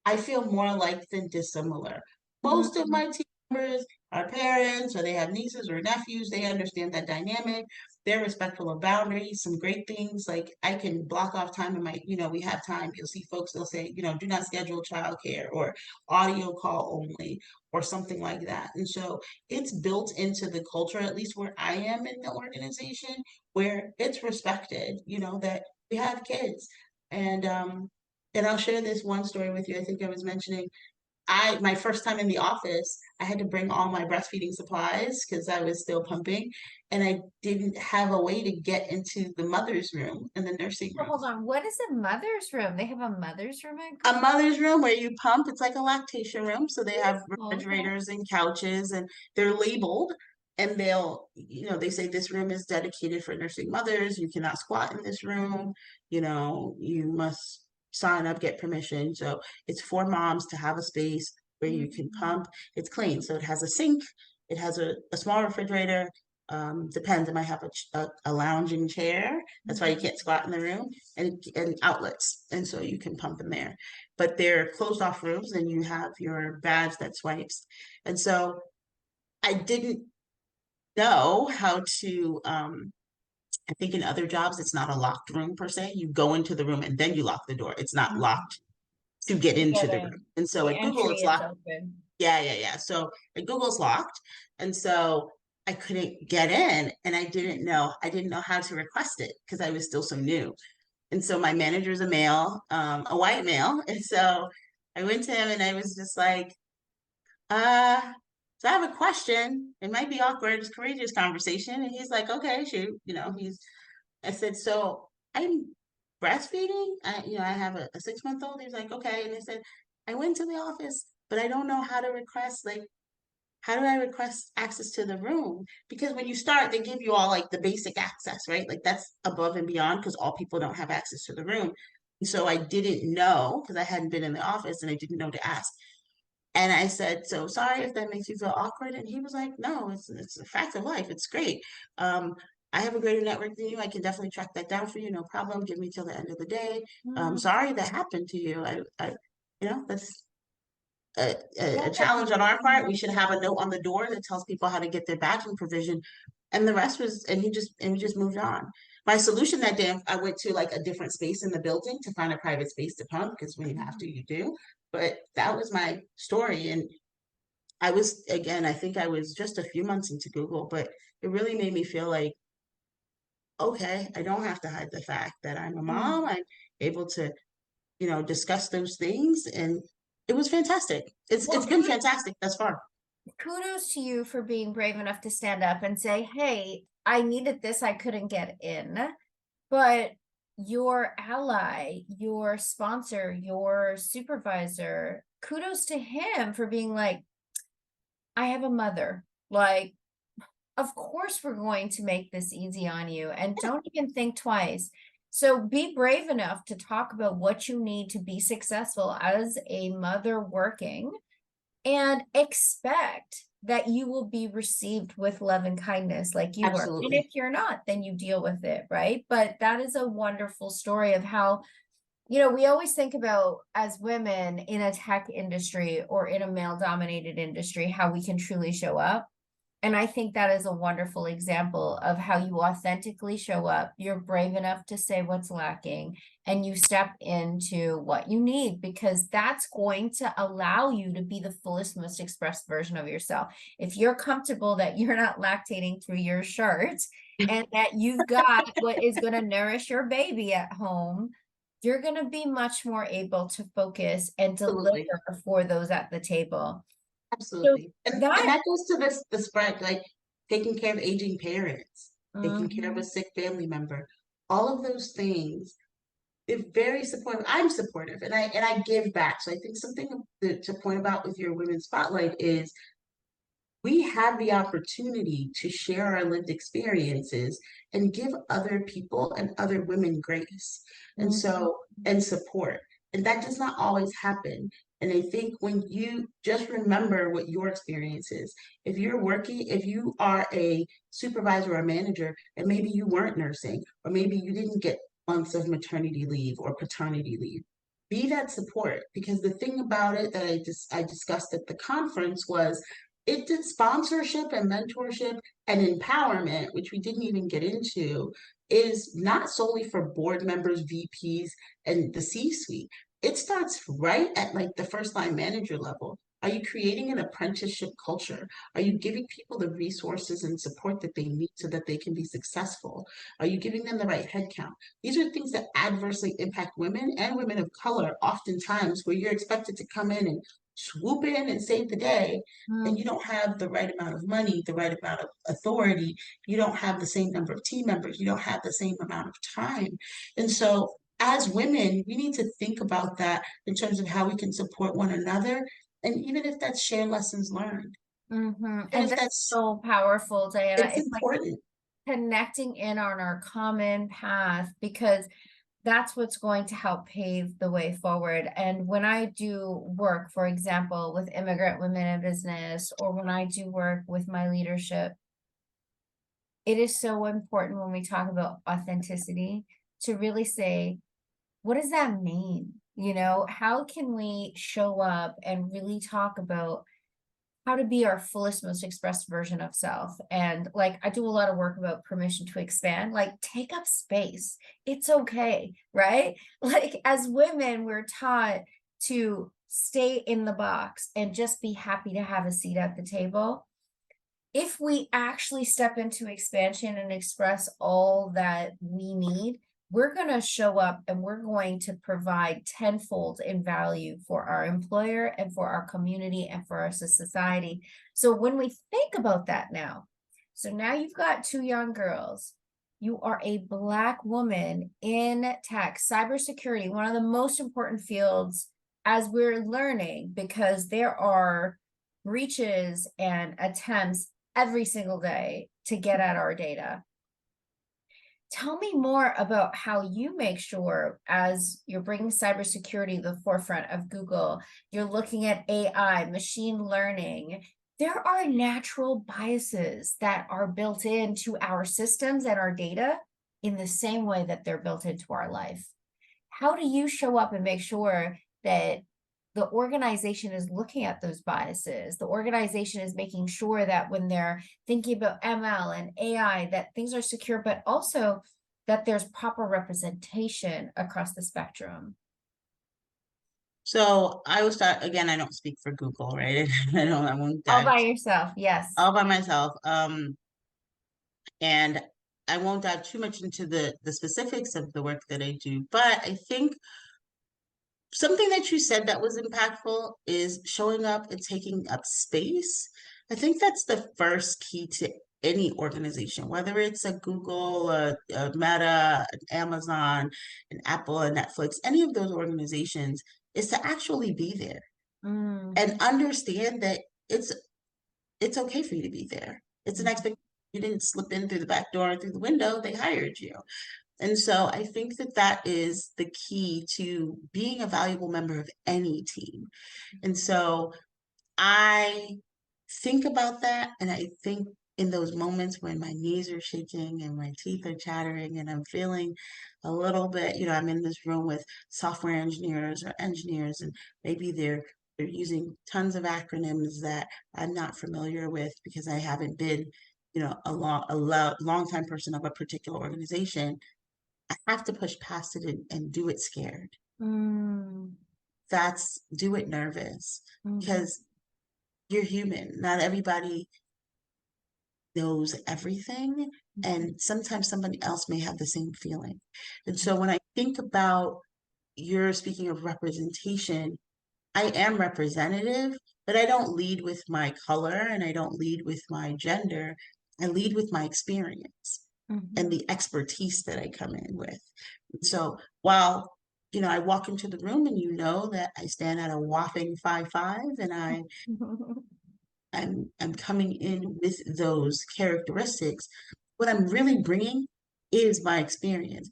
I feel more alike than dissimilar. Most of Mhm. my team members are parents or they have nieces or nephews. They understand that dynamic. They're respectful of boundaries, some great things. Like I can block off time in we have time. You'll see folks, they'll say, do not schedule childcare or audio call only or something like that. And so it's built into the culture, at least where I am in the organization, where it's respected, that we have kids. And I'll share this one story with you. I think I was mentioning my first time in the office, I had to bring all my breastfeeding supplies because I was still pumping, and I didn't have a way to get into the mother's room and the nursing So room. hold on. What is a mother's room? They have a mother's room at A Google? mother's room where you pump, it's like a lactation room. So they have Oh, okay. refrigerators and couches and they're labeled, and they say this room is dedicated for nursing mothers. You cannot squat in this room. You must sign up, get permission. So it's for moms to have a space where you can Mhm. pump. It's clean. So it has a sink, it has a small refrigerator. Depends. It might have a lounging chair. That's why you Mhm. can't squat in the room, and outlets. And so you can pump in there, but they're closed off rooms and you have your badge that swipes. And so I didn't know how to, I think in other jobs, it's not a locked room per se. You go into the room and then you lock the door. It's not Mhm. locked to get To into get the room. in. And so The at Google, entry it's is locked. open. Yeah, yeah, yeah. So at Google's locked. And so I couldn't get in and I didn't know how to request it because I was still so new. And so my manager's a male, a white male. And so I went to him and I was just like, uh, so I have a question. It might be awkward. It's courageous conversation. And he's like, okay, shoot. I said, so I'm breastfeeding. I have a 6 month old. He's like, okay. And I said, I went to the office, but I don't know how to request, like, how do I request access to the room? Because when you start, they give you all like the basic access, right? Like that's above and beyond because all people don't have access to the room. And so I didn't know because I hadn't been in the office and I didn't know to ask. And I said, so sorry if that makes you feel awkward. And he was like, no, it's a fact of life. It's great. Um, I have a greater network than you. I can definitely track that down for you. No problem. Give me till the end of the day. Mm. Sorry that happened to you. That's a Yeah, that's challenge on our part. amazing. We should have a note on the door that tells people how to get their badging provision. And the rest was, and we just moved on. My solution that day, I went to like a different space in the building to find a private space to pump because when you have Mhm. to, you do. But that was my story. And I think I was just a few months into Google, but it really made me feel like, okay, I don't have to hide the fact that I'm a mom. Mhm. I'm able to, discuss those things. it was fantastic. It's Well, been fantastic thus far. kudos to you for being brave enough to stand up and say, hey, I needed this, I couldn't get in. But your ally, your sponsor, your supervisor, kudos to him for being like, I have a mother. Like, of course, we're going to make this easy on you and don't even think twice. So be brave enough to talk about what you need to be successful as a mother working and expect that you will be received with love and kindness like you were. And Absolutely. if you're not, then you deal with it, right? But that is a wonderful story of how, we always think about as women in a tech industry or in a male dominated industry, how we can truly show up. And I think that is a wonderful example of how you authentically show up. You're brave enough to say what's lacking and you step into what you need because that's going to allow you to be the fullest, most expressed version of yourself. If you're comfortable that you're not lactating through your shirt and that you've got what is going to nourish your baby at home, you're going to be much more able to focus and deliver Absolutely. for those at the table. So Absolutely. And that that goes to this the spread, like taking care of aging parents, taking care of a Mhm. sick family member. All of those things, they're very supportive. I'm supportive and I give back. So I think something to point about with your women's spotlight is we have the opportunity to share our lived experiences and give other people and other women grace and Mhm. and support. And that does not always happen. And I think when you just remember what your experience is, if you are a supervisor or a manager, and maybe you weren't nursing, or maybe you didn't get months of maternity leave or paternity leave, be that support. Because the thing about it that I discussed at the conference was it did sponsorship and mentorship and empowerment, which we didn't even get into, is not solely for board members, VPs, and the C-suite. It starts right at like the first line manager level. Are you creating an apprenticeship culture? Are you giving people the resources and support that they need so that they can be successful? Are you giving them the right headcount? These are things that adversely impact women and women of color, oftentimes, where you're expected to come in and swoop in and save the day, and you Mm, don't have the right amount of money, the right amount of authority, you don't have the same number of team members, you don't have the same amount of time. And so as women, we need to think about that in terms of how we can support one another. And even if that's share lessons learned, mhm. even And if that's that's, so powerful, Diana. it's It's like important. connecting in on our common path because that's what's going to help pave the way forward. And when I do work, for example, with immigrant women in business, or when I do work with my leadership, it is so important when we talk about authenticity to really say, what does that mean? How can we show up and really talk about how to be our fullest, most expressed version of self? And like, I do a lot of work about permission to expand, like, take up space. It's okay, right? Like, as women, we're taught to stay in the box and just be happy to have a seat at the table. If we actually step into expansion and express all that we need, we're going to show up and we're going to provide tenfold in value for our employer and for our community and for our society. So when we think about that now, so now you've got two young girls. You are a Black woman in tech, cybersecurity, one of the most important fields as we're learning, because there are breaches and attempts every single day to get at our data. Tell me more about how you make sure, as you're bringing cybersecurity to the forefront of Google, you're looking at AI, machine learning. There are natural biases that are built into our systems and our data in the same way that they're built into our life. How do you show up and make sure that the organization is looking at those biases? The organization is making sure that when they're thinking about ML and AI, that things are secure, but also that there's proper representation across the spectrum. So I will start again. I don't speak for Google, right? I won't All dive by yourself, yes. all by myself. And I won't dive too much into the specifics of the work that I do, but I think something that you said that was impactful is showing up and taking up space. I think that's the first key to any organization, whether it's a Google, a Meta, an Amazon, an Apple, a Netflix, any of those organizations, is to actually be there Mm-hmm. and understand that it's it's okay for you to be there. It's an Mm-hmm. expectation. You didn't slip in through the back door or through the window, they hired you. And so I think that that is the key to being a valuable member of any team. And so I think about that, and I think in those moments when my knees are shaking and my teeth are chattering and I'm feeling a little bit, I'm in this room with software engineers or engineers, and maybe they're using tons of acronyms that I'm not familiar with because I haven't been, long time person of a particular organization. I have to push past it and do it scared. Mm-hmm. That's do it nervous because you're human. Not everybody knows everything, Mm-hmm. and sometimes somebody else may have the same feeling. And so when I think about you're speaking of representation, I am representative, but I don't lead with my color and I don't lead with my gender. I lead with my experience and the expertise that I come in with. So while I walk into the room and that I stand at a whopping 5'5", and Mm-hmm. I'm coming in with those characteristics. What I'm really bringing is my experience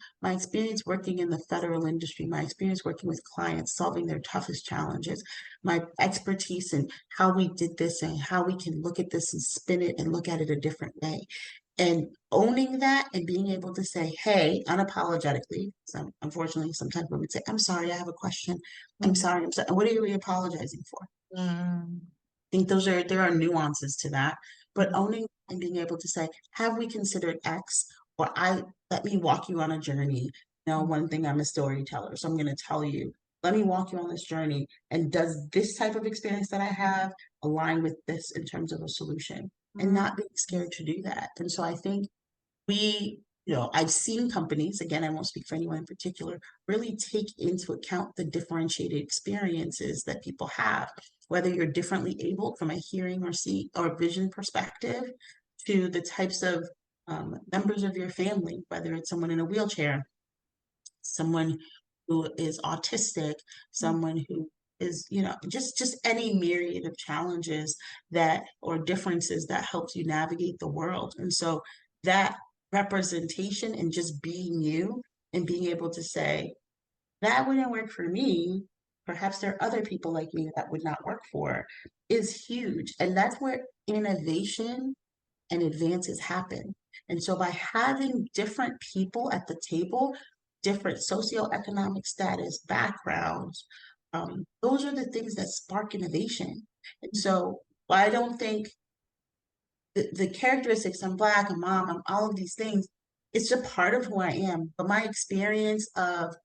working in the federal industry, my experience working with clients, solving their toughest challenges, my expertise in how we did this and how we can look at this and spin it and look at it a different way. And owning that and being able to say, hey, unapologetically, so unfortunately, sometimes women say, I'm sorry, I have a question. I'm sorry, I'm sorry. What are you apologizing for? Mm-hmm. Think there are nuances to that, but owning and being able to say, have we considered X? Or let me walk you on a journey. One thing, I'm a storyteller, so I'm going to tell you, let me walk you on this journey. And does this type of experience that I have align with this in terms of a solution? And Mm-hmm. not being scared to do that. And so I think I've seen companies, again, I won't speak for anyone in particular, really take into account the differentiated experiences that people have, whether you're differently abled from a hearing or see or vision perspective to the types of members of your family, whether it's someone in a wheelchair, someone who is autistic, someone who is, just any myriad of challenges that or differences that helps you navigate the world. And so that representation and just being you and being able to say, that wouldn't work for me. Perhaps there are other people like me that would not work for is huge. And that's where innovation and advances happen. And so by having different people at the table, different socioeconomic status, backgrounds, those are the things that spark innovation. And so while I don't think the characteristics, I'm Black, I'm mom, I'm all of these things, it's a part of who I am. But my experience of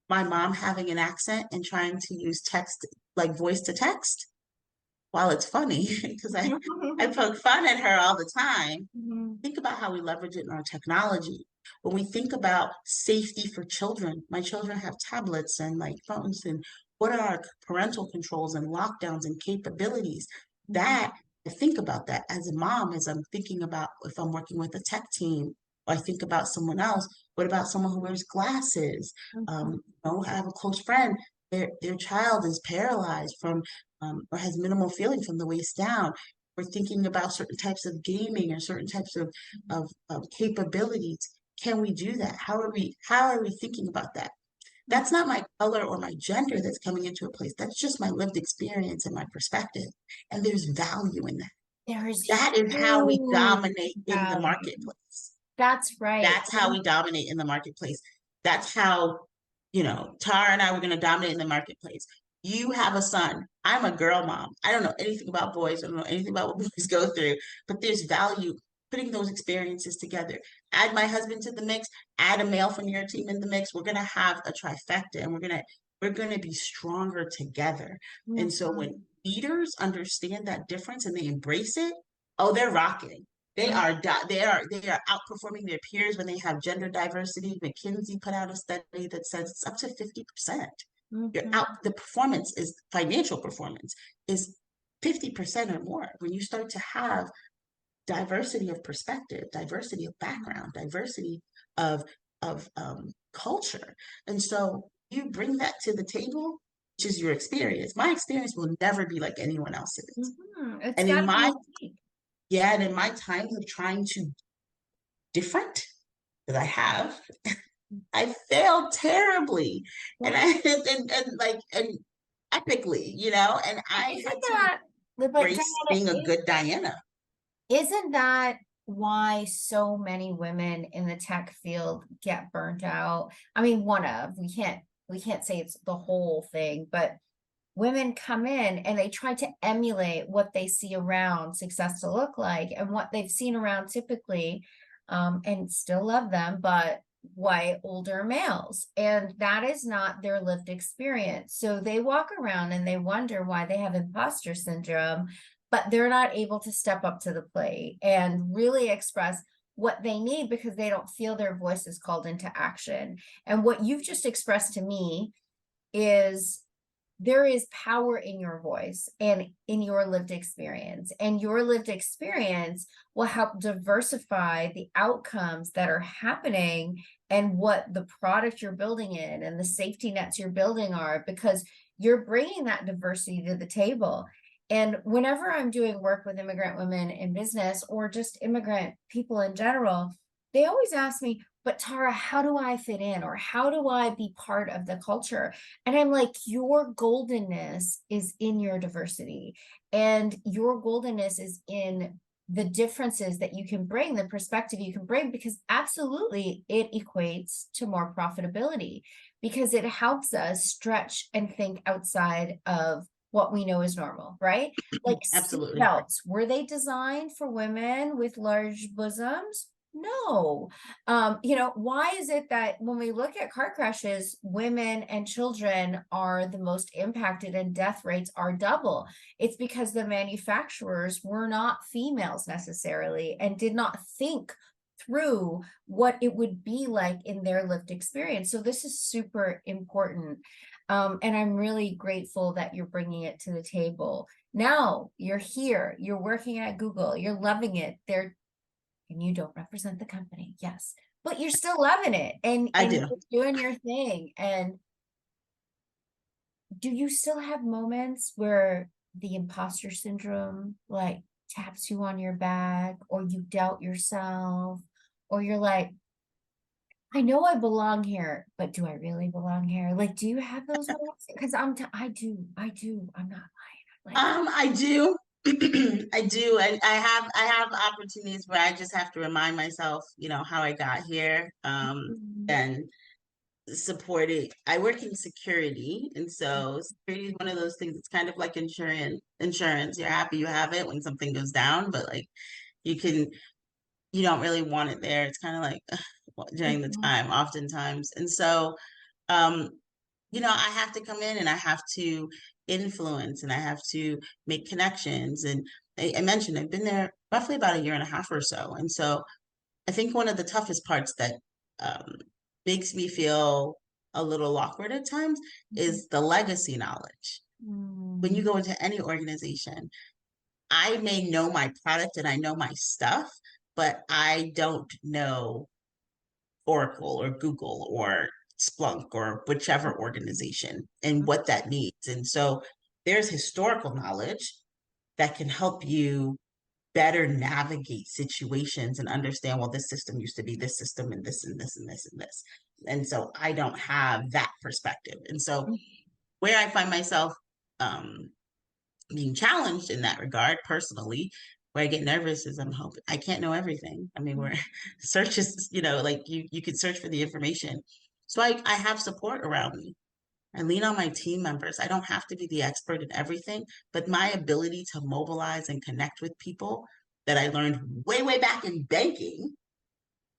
my mom having an accent and trying to use text, like voice to text, while it's funny, because I poke fun at her all the time, think about how we leverage it in our technology. When we think about safety for children, my children have tablets and like phones, and what are our parental controls and lockdowns and capabilities? That I think about that as a mom, as I'm thinking about if I'm working with a tech team, or I think about someone else. What about someone who wears glasses? I have a close friend. Their child is paralyzed from or has minimal feeling from the waist down. We're thinking about certain types of gaming or certain types of capabilities. Can we do that? How are we thinking about that? That's not my color or my gender that's coming into a place. That's just my lived experience and my perspective. And there's value in that. There is That is how we huge dominate in the value. marketplace. That's right. That's how we dominate in the marketplace. That's how, Tara and I were going to dominate in the marketplace. You have a son. I'm a girl mom. I don't know anything about boys. I don't know anything about what boys go through, but there's value putting those experiences together. Add my husband to the mix, add a male from your team in the mix. We're going to have a trifecta, and we're going to be stronger together. And so when leaders understand that difference and they embrace it, oh, they're rocking. They are outperforming their peers when they have gender diversity. McKinsey put out a study that says it's up to 50%. Mhm. the performance is financial performance is 50% or more when you start to have diversity of perspective, diversity of background, diversity of culture. And so you bring that to the table, which is your experience. My experience will never be like anyone else's. Mhm. It's And in gotta my be unique. yeah, and in my times of trying to different that I have, I failed terribly. And Yeah. I and like and epically, and I had Isn't to that but embrace Diana, being a good Diana. isn't that why so many women in the tech field get burnt out? I mean, we can't say it's the whole thing, but women come in and they try to emulate what they see around success to look like and what they've seen around typically, and still love them, but white older males. And that is not their lived experience. So they walk around and they wonder why they have imposter syndrome, but they're not able to step up to the plate and really express what they need because they don't feel their voice is called into action. And what you've just expressed to me is there is power in your voice and in your lived experience. And your lived experience will help diversify the outcomes that are happening and what the product you're building in and the safety nets you're building are, because you're bringing that diversity to the table. And whenever I'm doing work with immigrant women in business or just immigrant people in general, they always ask me, but Tara, how do I fit in? Or how do I be part of the culture? And I'm like, your goldenness is in your diversity, and your goldenness is in the differences that you can bring, the perspective you can bring, because absolutely it equates to more profitability because it helps us stretch and think outside of what we know is normal, right? Like Absolutely. seatbelts, were they designed for women with large bosoms? No. Why is it that when we look at car crashes, women and children are the most impacted and death rates are double? It's because the manufacturers were not females necessarily and did not think through what it would be like in their lived experience. So this is super important. And I'm really grateful that you're bringing it to the table. Now you're here, you're working at Google, you're loving it. And you don't represent the company, yes, but you're still loving it and I do. you're doing your thing. And do you still have moments where the imposter syndrome like taps you on your back, or you doubt yourself, or you're like, I know I belong here, but do I really belong here? Like, do you have those moments? Because I do, I'm not lying. Like, I do. I do. I have opportunities where I just have to remind myself, how I got here. mm, And support it. I work in security, and so security is one of those things. It's kind of like insurance. Insurance, you're happy you have it when something goes down, but like you don't really want it there. It's kind of like during the mhm, time, oftentimes. And so, um, I have to come in and I have to influence and I have to make connections. And I mentioned I've been there roughly about a year and a half or so. And so I think one of the toughest parts that um, makes me feel a little awkward at times mhm, is the legacy knowledge. When you mm, go into any organization, I may know my product and I know my stuff, but I don't know Oracle or Google or Splunk or whichever organization and what that needs. And so there's historical knowledge that can help you better navigate situations and understand, well, this system used to be this system and this and this and this and this. And so I don't have that perspective. And so where I find myself um, being challenged in that regard personally, where I get nervous is I'm hoping I can't know everything. I mean, mm, where search is, like you can search for the information. So I have support around me. I lean on my team members. I don't have to be the expert in everything, but my ability to mobilize and connect with people that I learned way, way back in banking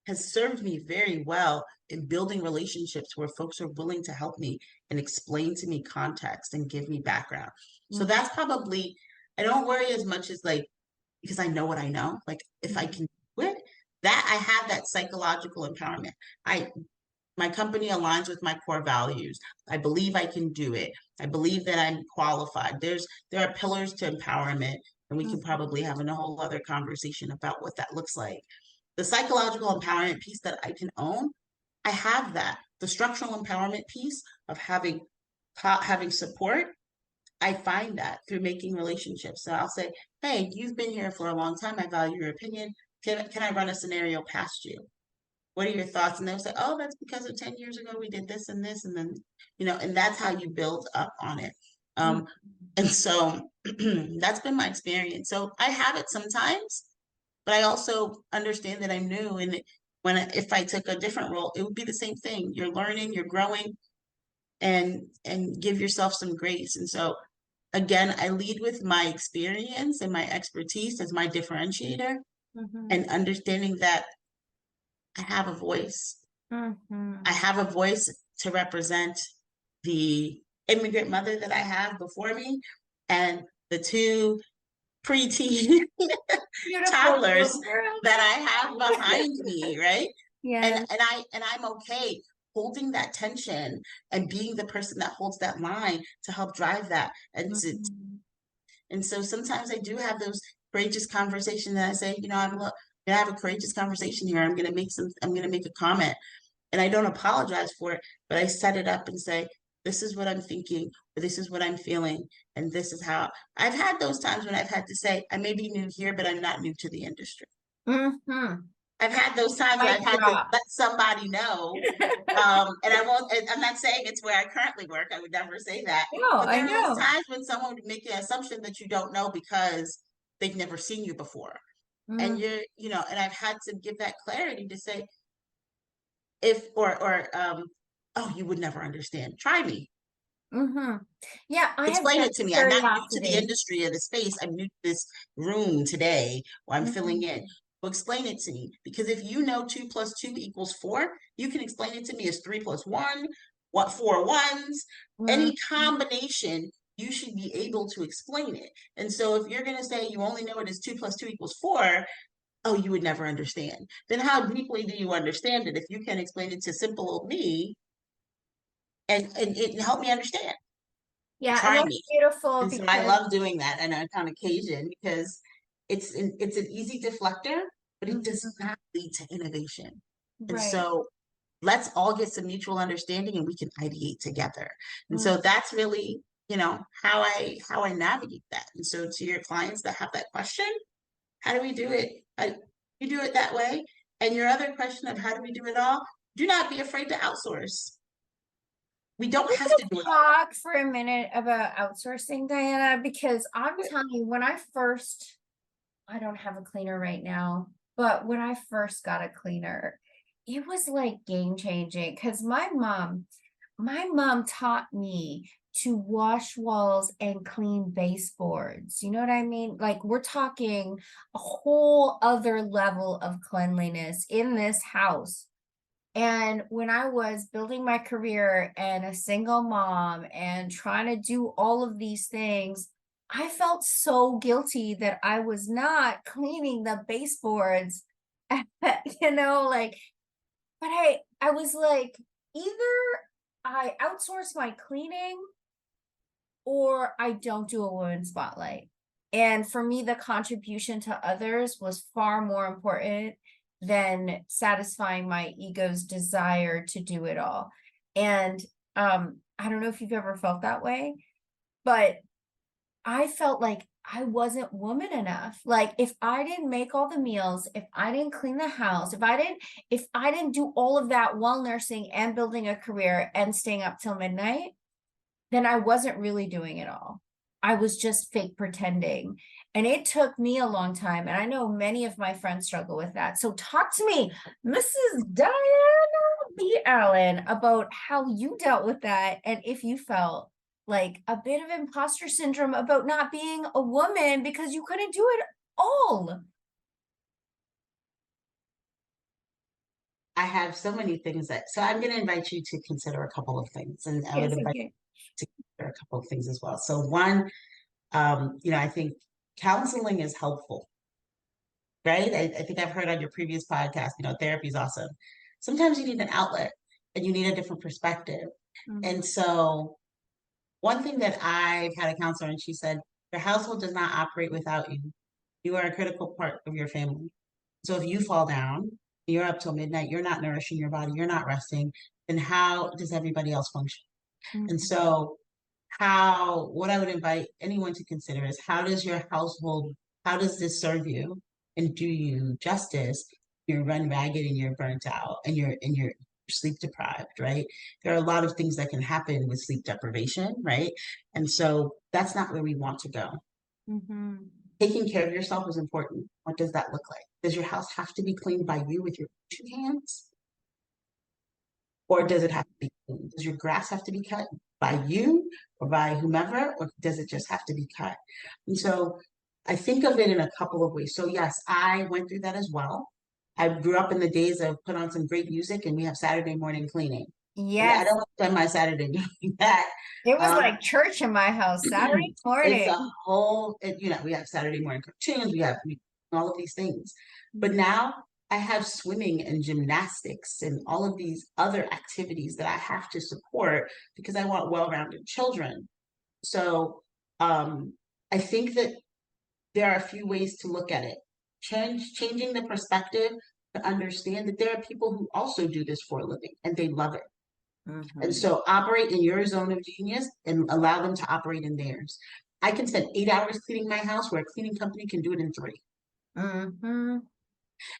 has served me very well in building relationships where folks are willing to help me and explain to me context and give me background. So mm, that's probably, I don't worry as much as like, because I know what I know. Like if I mm, can do it, that I have that psychological empowerment. I my company aligns with my core values. I believe I can do it. I believe that I'm qualified. There are pillars to empowerment, and we can Mhm. probably have a whole other conversation about what that looks like. The psychological empowerment piece that I can own, I have that. The structural empowerment piece of having support, I find that through making relationships. So I'll say, hey, you've been here for a long time. I value your opinion. Can I run a scenario past you? What are your thoughts? And they'll say, oh, that's because of 10 years ago we did this and this. And then, and that's how you build up on it. Mhm. And so that's been my experience. So I have it sometimes, but I also understand that I'm new. And if I took a different role, it would be the same thing. You're learning, you're growing, and give yourself some grace. And so again, I lead with my experience and my expertise as my differentiator, Mhm. and understanding that I have a voice. I Mhm. have a voice to represent the immigrant mother that I have before me and the two preteen Beautiful toddlers little girl. that I have behind me, right? And Yes. and I and I'm okay holding that tension and being the person that holds that line to help drive that. Mhm. And so sometimes I do have those courageous conversations that I say, I'm gonna have a courageous conversation here. I'm gonna make a comment, and I don't apologize for it, but I set it up and say, this is what I'm thinking, or this is what I'm feeling, and this is how. I've had those times when I've had to say, I may be new here, but I'm not new to the industry. Mhm. I've had those times when Mic I've had to drop. let somebody know, and I won't, and I'm not saying it's where I currently work. I would never say that. No, But I there are those know. times when someone would make an assumption that you don't know because they've never seen you before. And Mm, and I've had to give that clarity to say, if, oh, you would never understand. Try me. mhm. Yeah, I have Explain such it to me. I'm not new to the curiosity. industry or the space. I'm new to this room today, or I'm filling in. Mhm. Well, explain it to me. Because if you know 2 + 2 = 4, you can explain it to me as 3 + 1, what 4 ones, Mhm. any combination, you should be able to explain it. And so if you're going to say you only know it as 2 + 2 = 4, oh, you would never understand. Then how deeply do you understand it if you can explain it to simple old me and it help me understand? Yeah, and Try that's me. beautiful And so I because love doing that on occasion because it's an easy deflector, but it does mhm, not lead to innovation. And right. so let's all get some mutual understanding and we can ideate together. And Mm, so that's really, how I navigate that. And so to your clients that have that question, how do we do it? You do it that way. And your other question of how do we do it all? Do not be afraid to outsource. We Can don't we have to do just it all. talk for a minute about outsourcing, Diana? Because I'm telling you, I don't have a cleaner right now, but when I first got a cleaner, it was like game changing because my mom taught me to wash walls and clean baseboards. You know what I mean? Like we're talking a whole other level of cleanliness in this house. And when I was building my career and a single mom and trying to do all of these things, I felt so guilty that I was not cleaning the baseboards. Like, but I was like, either I outsource my cleaning or I don't do a woman spotlight. And for me, the contribution to others was far more important than satisfying my ego's desire to do it all. And I don't know if you've ever felt that way, but I felt like I wasn't woman enough. Like if I didn't make all the meals, if I didn't clean the house, if I didn't do all of that while nursing and building a career and staying up till midnight, then I wasn't really doing it all. I was just fake pretending. And it took me a long time. And I know many of my friends struggle with that. So talk to me, Mrs. Diana B. Allen, about how you dealt with that and if you felt like a bit of imposter syndrome about not being a woman because you couldn't do it all. I have so many things so I'm going to invite you to consider a couple of things, and I would Yes, invite okay. you to consider a couple of things as well. So one, I think counseling is helpful, right? I think I've heard on your previous podcast, therapy is awesome. Sometimes you need an outlet. and you need a different perspective. Mhm. And so one thing that I've had a counselor and she said, your household does not operate without you. You are a critical part of your family. So if you fall down, you're up till midnight, you're not nourishing your body, you're not resting, then how does everybody else function? And Mhm. so what I would invite anyone to consider is how does your household, how does this serve you and do you justice? You're run ragged and you're burnt out and you're sleep deprived, right? There are a lot of things that can happen with sleep deprivation, right? And so that's not where we want to go. Mhm. Taking care of yourself is important. What does that look like? Does your house have to be cleaned by you with your two hands? Or does it have to be cleaned? Does your grass have to be cut by you or by whomever, or does it just have to be cut? And so I think of it in a couple of ways. So yes, I went through that as well. I grew up in the days of put on some great music and we have Saturday morning cleaning. And I Yes, don't spend my Saturday doing that. it was Um, like church in my house Saturday it's a morning. we have Saturday morning cartoons, all of these things. But now I have swimming and gymnastics and all of these other activities that I have to support because I want well-rounded children. So I think that there are a few ways to look at it. Changing the perspective to understand that there are people who also do this for a living and they love it. And Mhm. so operate in your zone of genius and allow them to operate in theirs. I can spend 8 hours cleaning my house where a cleaning company can do it in 3. Mhm.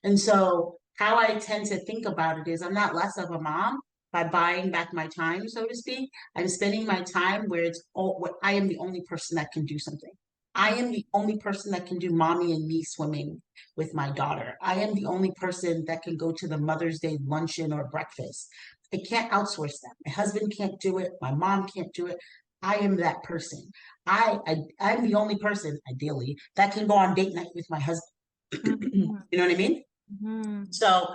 And so how I tend to think about it is I'm not less of a mom by buying back my time, so to speak. I'm spending my time where I am the only person that can do something. I am the only person that can do mommy and me swimming with my daughter. I am the only person that can go to the Mother's Day luncheon or breakfast. I can't outsource that. My husband can't do it. My mom can't do it. I am that person. I'm the only person, ideally, that can go on date night with my husband. You Mhm. know what I mean? Mhm. So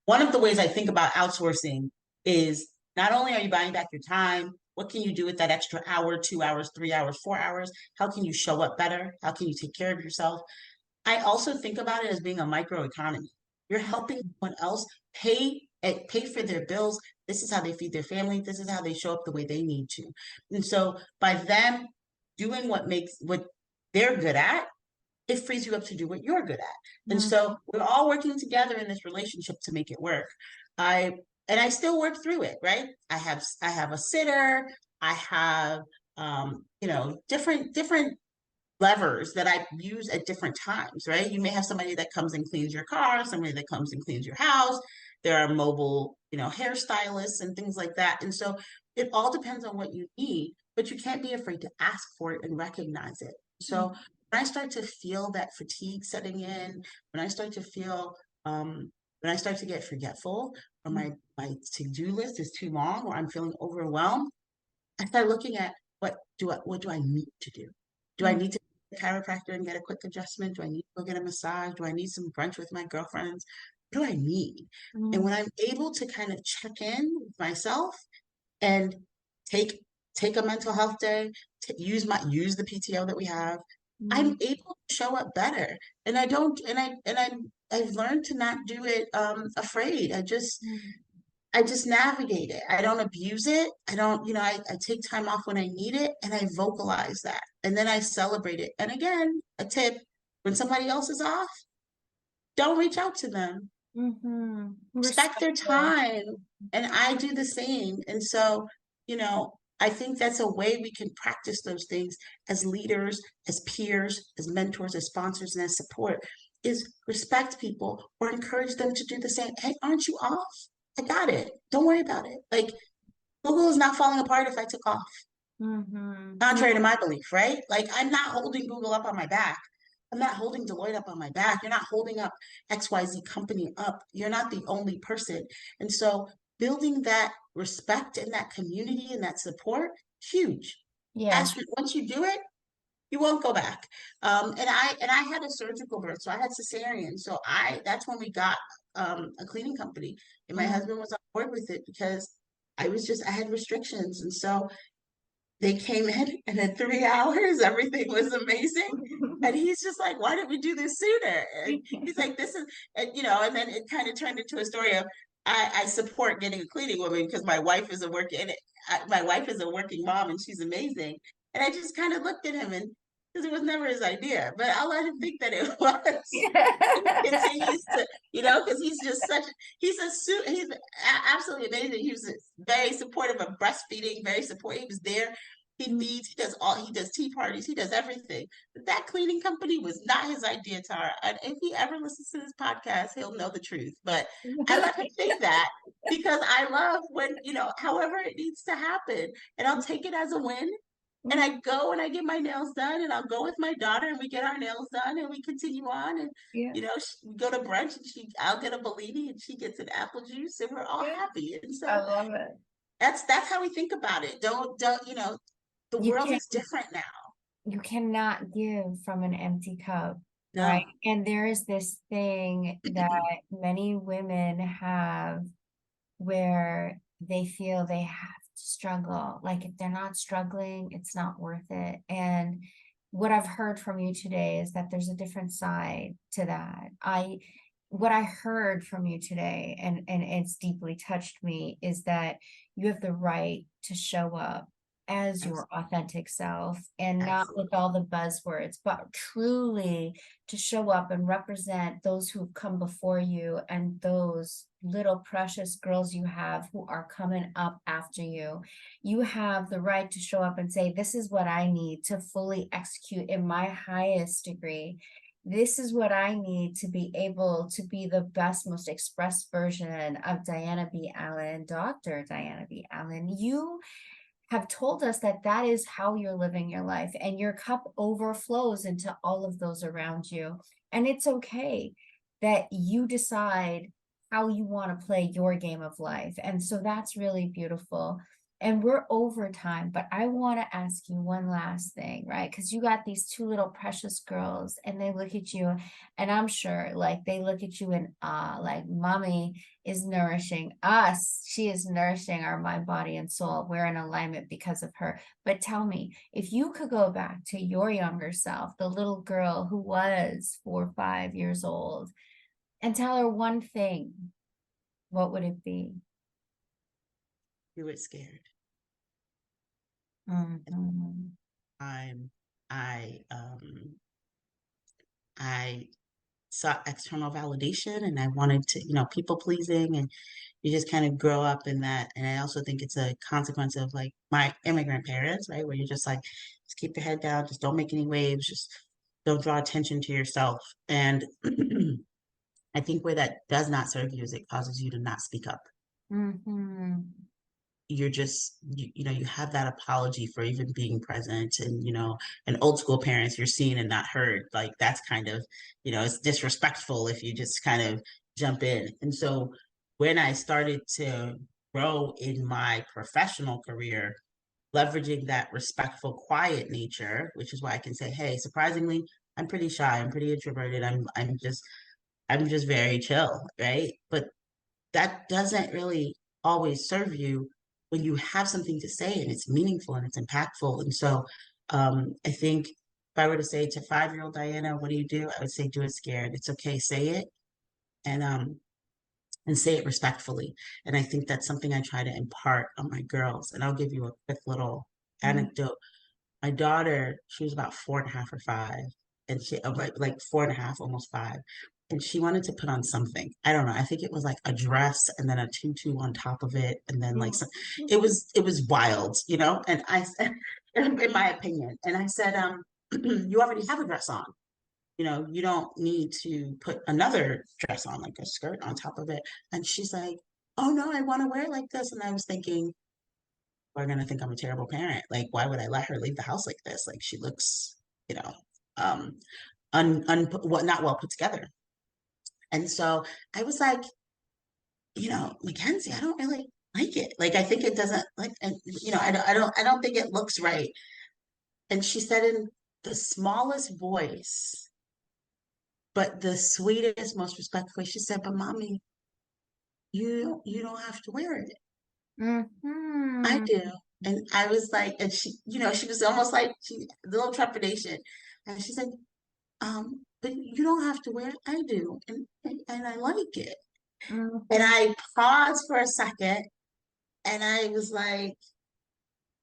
one of the ways I think about outsourcing is not only are you buying back your time, what can you do with that extra hour, 2 hours, 3 hours, 4 hours? How can you show up better? How can you take care of yourself? I also think about it as being a micro economy. You're helping someone else pay for their bills. This is how they feed their family. This is how they show up the way they need to. And so by them doing what they're good at, it frees you up to do what you're good at. And Mhm. so we're all working together in this relationship to make it work. I I still work through it, right? I have a sitter, I have different levers that I use at different times, right? You may have somebody that comes and cleans your car, somebody that comes and cleans your house. There are mobile, hairstylists and things like that. And so it all depends on what you need, but you can't be afraid to ask for it and recognize it. So when I start to feel that fatigue setting in, when I start to feel, when I start to get forgetful, or my to-do list is too long, or I'm feeling overwhelmed, I start looking at what do I need to do? Do I Mhm. need to go to a chiropractor and get a quick adjustment? Do I need to go get a massage? Do I need some brunch with my girlfriends? What do I need? And Mhm. when I'm able to kind of check in with myself and take take a mental health day, use the PTO that we have, I'm Mhm. able to show up better. And I don't and I've learned to not do it afraid. Mhm. I just navigate it. I don't abuse it. I don't, I take time off when I need it and I vocalize that. And then I celebrate it. And again, a tip, when somebody else is off, don't reach out to them. Mhm. Respect their Respectful. time. And I do the same. And so, I think that's a way we can practice those things as leaders, as peers, as mentors, as sponsors, and as support is respect people or encourage them to do the same. Hey, aren't you off? I got it. Don't worry about it. Like Google is not falling apart if I took off, Mhm. contrary to my belief, right? Like I'm not holding Google up on my back. I'm not holding Deloitte up on my back. You're not holding up XYZ company up. You're not the only person. And so building that respect and that community and that support, huge. Yeah. Once you do it, you won't go back. And I had a surgical birth, so I had cesarean. So that's when we got a cleaning company, and my Mhm. husband was on board with it because I had restrictions, and so they came in, and in 3 hours, everything was amazing. And he's just like, "Why didn't we do this sooner?" And he's like, "This is," and then it kind of turned into a story of I support getting a cleaning woman because my wife is a working my wife is a working mom and she's amazing. And I just kind of looked at him and because it was never his idea, but I'll let him think that it was. He continues to, because he's just such he's absolutely amazing. He was very supportive of breastfeeding, very supportive. He was there. He Mm. feeds. He does tea parties. He does everything. But that cleaning company was not his idea, Tara. And if he ever listens to this podcast, he'll know the truth. But I let him think that because I love when however it needs to happen, and I'll take it as a win. And I go and I get my nails done, and I'll go with my daughter, and we get our nails done, and we continue on. And Yeah, we go to brunch, and I'll get a Bellini, and she gets an apple juice, and we're all yeah. happy. And I so love it. that's how we think about it. Don't the You world can't is different now. you cannot give from an empty cup, right? No, And there is this thing that many women have where they feel they have to struggle. Like if they're not struggling, it's not worth it. And what I've heard from you today is that there's a different side to that. What I heard from you today, and it's deeply touched me, is that you have the right to show up as your authentic self and not with absolutely. all the buzzwords, but truly to show up and represent those who've come before you and those little precious girls you have who are coming up after you. You have the right to show up and say, this is what I need to fully execute in my highest degree. This is what I need to be able to be the best, most expressed version of Diana B. Allen, Dr. Diana B. Allen. You have told us that that is how you're living your life, and your cup overflows into all of those around you. And it's okay that you decide how you want to play your game of life. And so that's really beautiful. And we're over time, but I want to ask you one last thing, right? Because you got these two little precious girls, and they look at you, and I'm sure like they look at you in awe, like, mommy is nourishing us. She is nourishing our mind, body, and soul. We're in alignment because of her. But tell me, if you could go back to your younger self, the little girl who was 4 or 5 years old, and tell her one thing, what would it be? You were scared. Mhm. I'm I sought external validation and I wanted to, people pleasing and you just kind of grow up in that. And I also think it's a consequence of like my immigrant parents, right? Where you're just like, just keep your head down, just don't make any waves, just don't draw attention to yourself. And I think where that does not serve you is it causes you to not speak up. Mhm. You're just you have that apology for even being present and and old school parents you're seen and not heard, like that's kind of it's disrespectful if you just kind of jump in. And so when I started to grow in my professional career, leveraging that respectful quiet nature, which is why I can say, hey, surprisingly, I'm pretty shy, I'm pretty introverted, I'm just very chill, right? But that doesn't really always serve you when you have something to say and it's meaningful and it's impactful. And so I think if I were to say to 5-year-old Diana, what do you do? I would say, do it scared. It's okay, say it and say it respectfully. And I think that's something I try to impart on my girls. And I'll give you a quick little Mhm. anecdote. My daughter, she was about 4.5 or 5, and she like 4.5, almost 5. And she wanted to put on something. I don't know. I think it was like a dress and then a tutu on top of it, and then like some. It was wild, And I said, in my opinion, and I said, you already have a dress on. You don't need to put another dress on, like a skirt on top of it. And she's like, oh no, I want to wear it like this. And I was thinking, are gonna think I'm a terrible parent. Like, why would I let her leave the house like this? Like, she looks, you know, um, what not well put together. And so I was like, Mackenzie, I don't really like it. Like, I think it doesn't like, and I don't think it looks right. And she said in the smallest voice, but the sweetest, most respectful way, she said, "But mommy, you don't have to wear it. I Mhm. do." And I was like, and she was almost like a little trepidation. And she said, but you don't have to wear it. I do. And I like it. And Mhm. I paused for a second and I was like,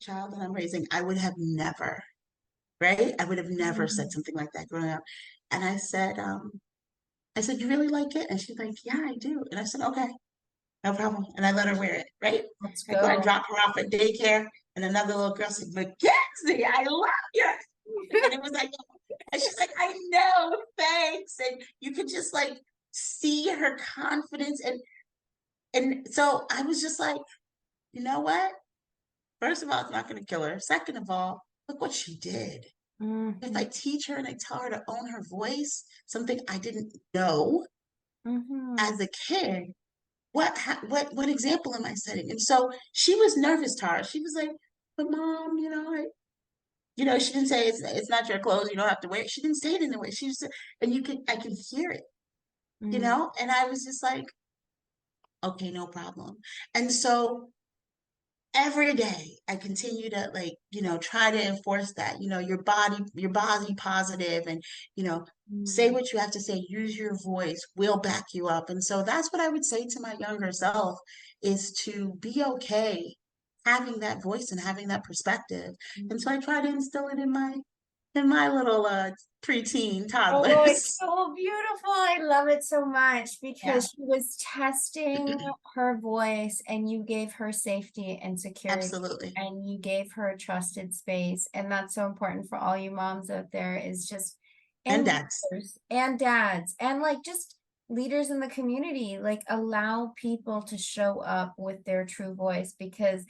child that I'm raising, I would have never, right? I would have never said Mhm. something like that growing up. And I said, you really like it? And she's like, yeah, I do. And I said, okay, no problem. And I let her wear it, right? Let's I go and go. drop her off at daycare, and another little girl said, Mackenzie, I love you. And it was like, and she's like, I know, thanks. And you could just like see her confidence. And so I was just like, you know what? First of all, it's not going to kill her. Second of all, look what she did. If Mhm. I teach her and I tell her to own her voice, something I didn't know Mhm. as a kid, what example am I setting? And so she was nervous, Tara. She was like, "But mom, she didn't say it's not your clothes. You don't have to wear it. She didn't say it in the way. She just said, and I could hear it, Mhm. And I was just like, okay, no problem. And so every day I continue to like, try to enforce that, your body positive and, you know, say Mhm. what you have to say, use your voice, we'll back you up. And so that's what I would say to my younger self is to be okay having that voice and having that perspective. And so I try to instill it in my little preteen Oh, it's toddlers. so beautiful. I love it so much Yeah, because she was testing her voice and you gave her safety and security absolutely. and you gave her a trusted space. And that's so important for all you moms out there is just, And and that's leaders and dads and like just leaders in the community, like allow people to show up with their true voice because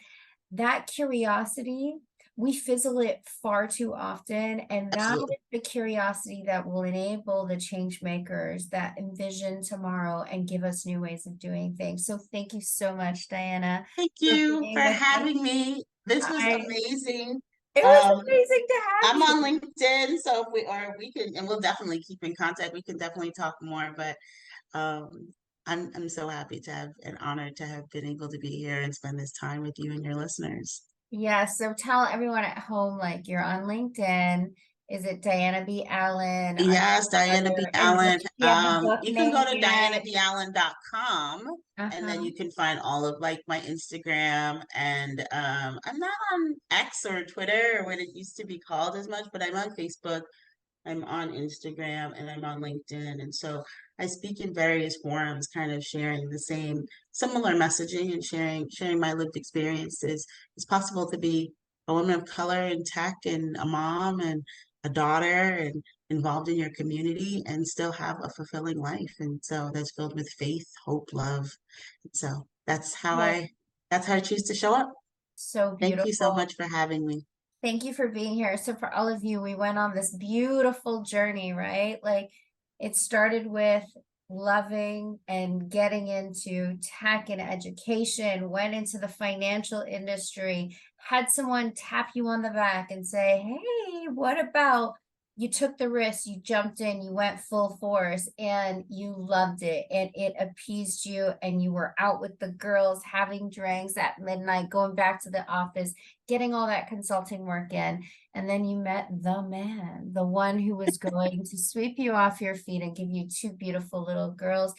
that curiosity, we fizzle it far too often. And that is absolutely. the curiosity that will enable the change makers that envision tomorrow and give us new ways of doing things. So thank you so much, Diana, Thank for you for being with us. having me. This was I amazing. It was Um, amazing to have I'm on you. LinkedIn, so if we can, and we'll definitely keep in contact. We can definitely talk more, but I'm so happy to have and honored to have been able to be here and spend this time with you and your listeners. Yeah, so tell everyone at home, like you're on LinkedIn. Is it Diana B. Allen? Are Yes, Diana B. and does Allen. she have a book You can go name to yet? dianaballen.com and then Uh-huh. you can find all of like my Instagram and I'm not on X or Twitter or what it used to be called as much, but I'm on Facebook. I'm on Instagram and I'm on LinkedIn. And so I speak in various forums, kind of sharing the same similar messaging and sharing my lived experiences. It's possible to be a woman of color in tech and a mom and a daughter and involved in your community and still have a fulfilling life. And so that's filled with faith, hope, love. So Well, that's how I choose to show up. so Thank you so beautiful. much for having me. Thank you for being here. So for all of you, we went on this beautiful journey, right? Like it started with loving and getting into tech and education, went into the financial industry, had someone tap you on the back and say, "Hey, what about you took the risk, you jumped in, you went full force, and you loved it, and it appeased you, and you were out with the girls having drinks at midnight, going back to the office, getting all that consulting work in. And then you met the man, the one who was going to sweep you off your feet and give you two beautiful little girls.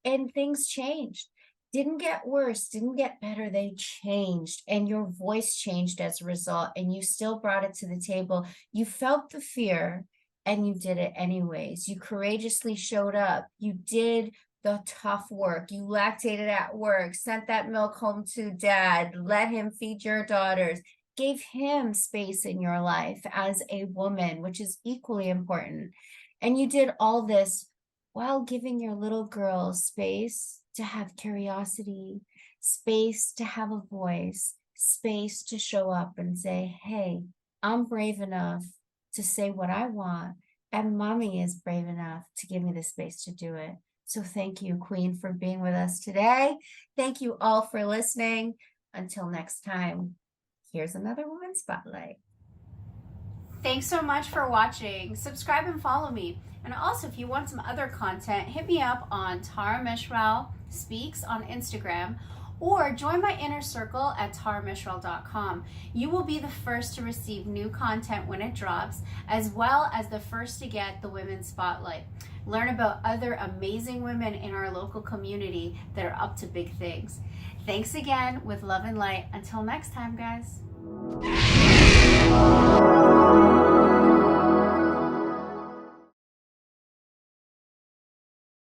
And things changed. Didn't get worse, didn't get better. They changed. And your voice changed as a result. And you still brought it to the table. You felt the fear and you did it anyways. You courageously showed up. You did the tough work. You lactated at work, sent that milk home to dad, let him feed your daughters, gave him space in your life as a woman, which is equally important. And you did all this while giving your little girl space to have curiosity, space to have a voice, space to show up and say, hey, I'm brave enough to say what I want. And mommy is brave enough to give me the space to do it. So thank you, Queen, for being with us today. Thank you all for listening. Until next time, here's another Woman Spotlight. Thanks so much for watching. Subscribe and follow me. And also, if you want some other content, hit me up on Tara Myshrall Speaks on Instagram or join my inner circle at taramyshrall.com. You will be the first to receive new content when it drops, as well as the first to get the Women's Spotlight. learn about other amazing women in our local community that are up to big things. Thanks again, with love and light. Until next time, guys.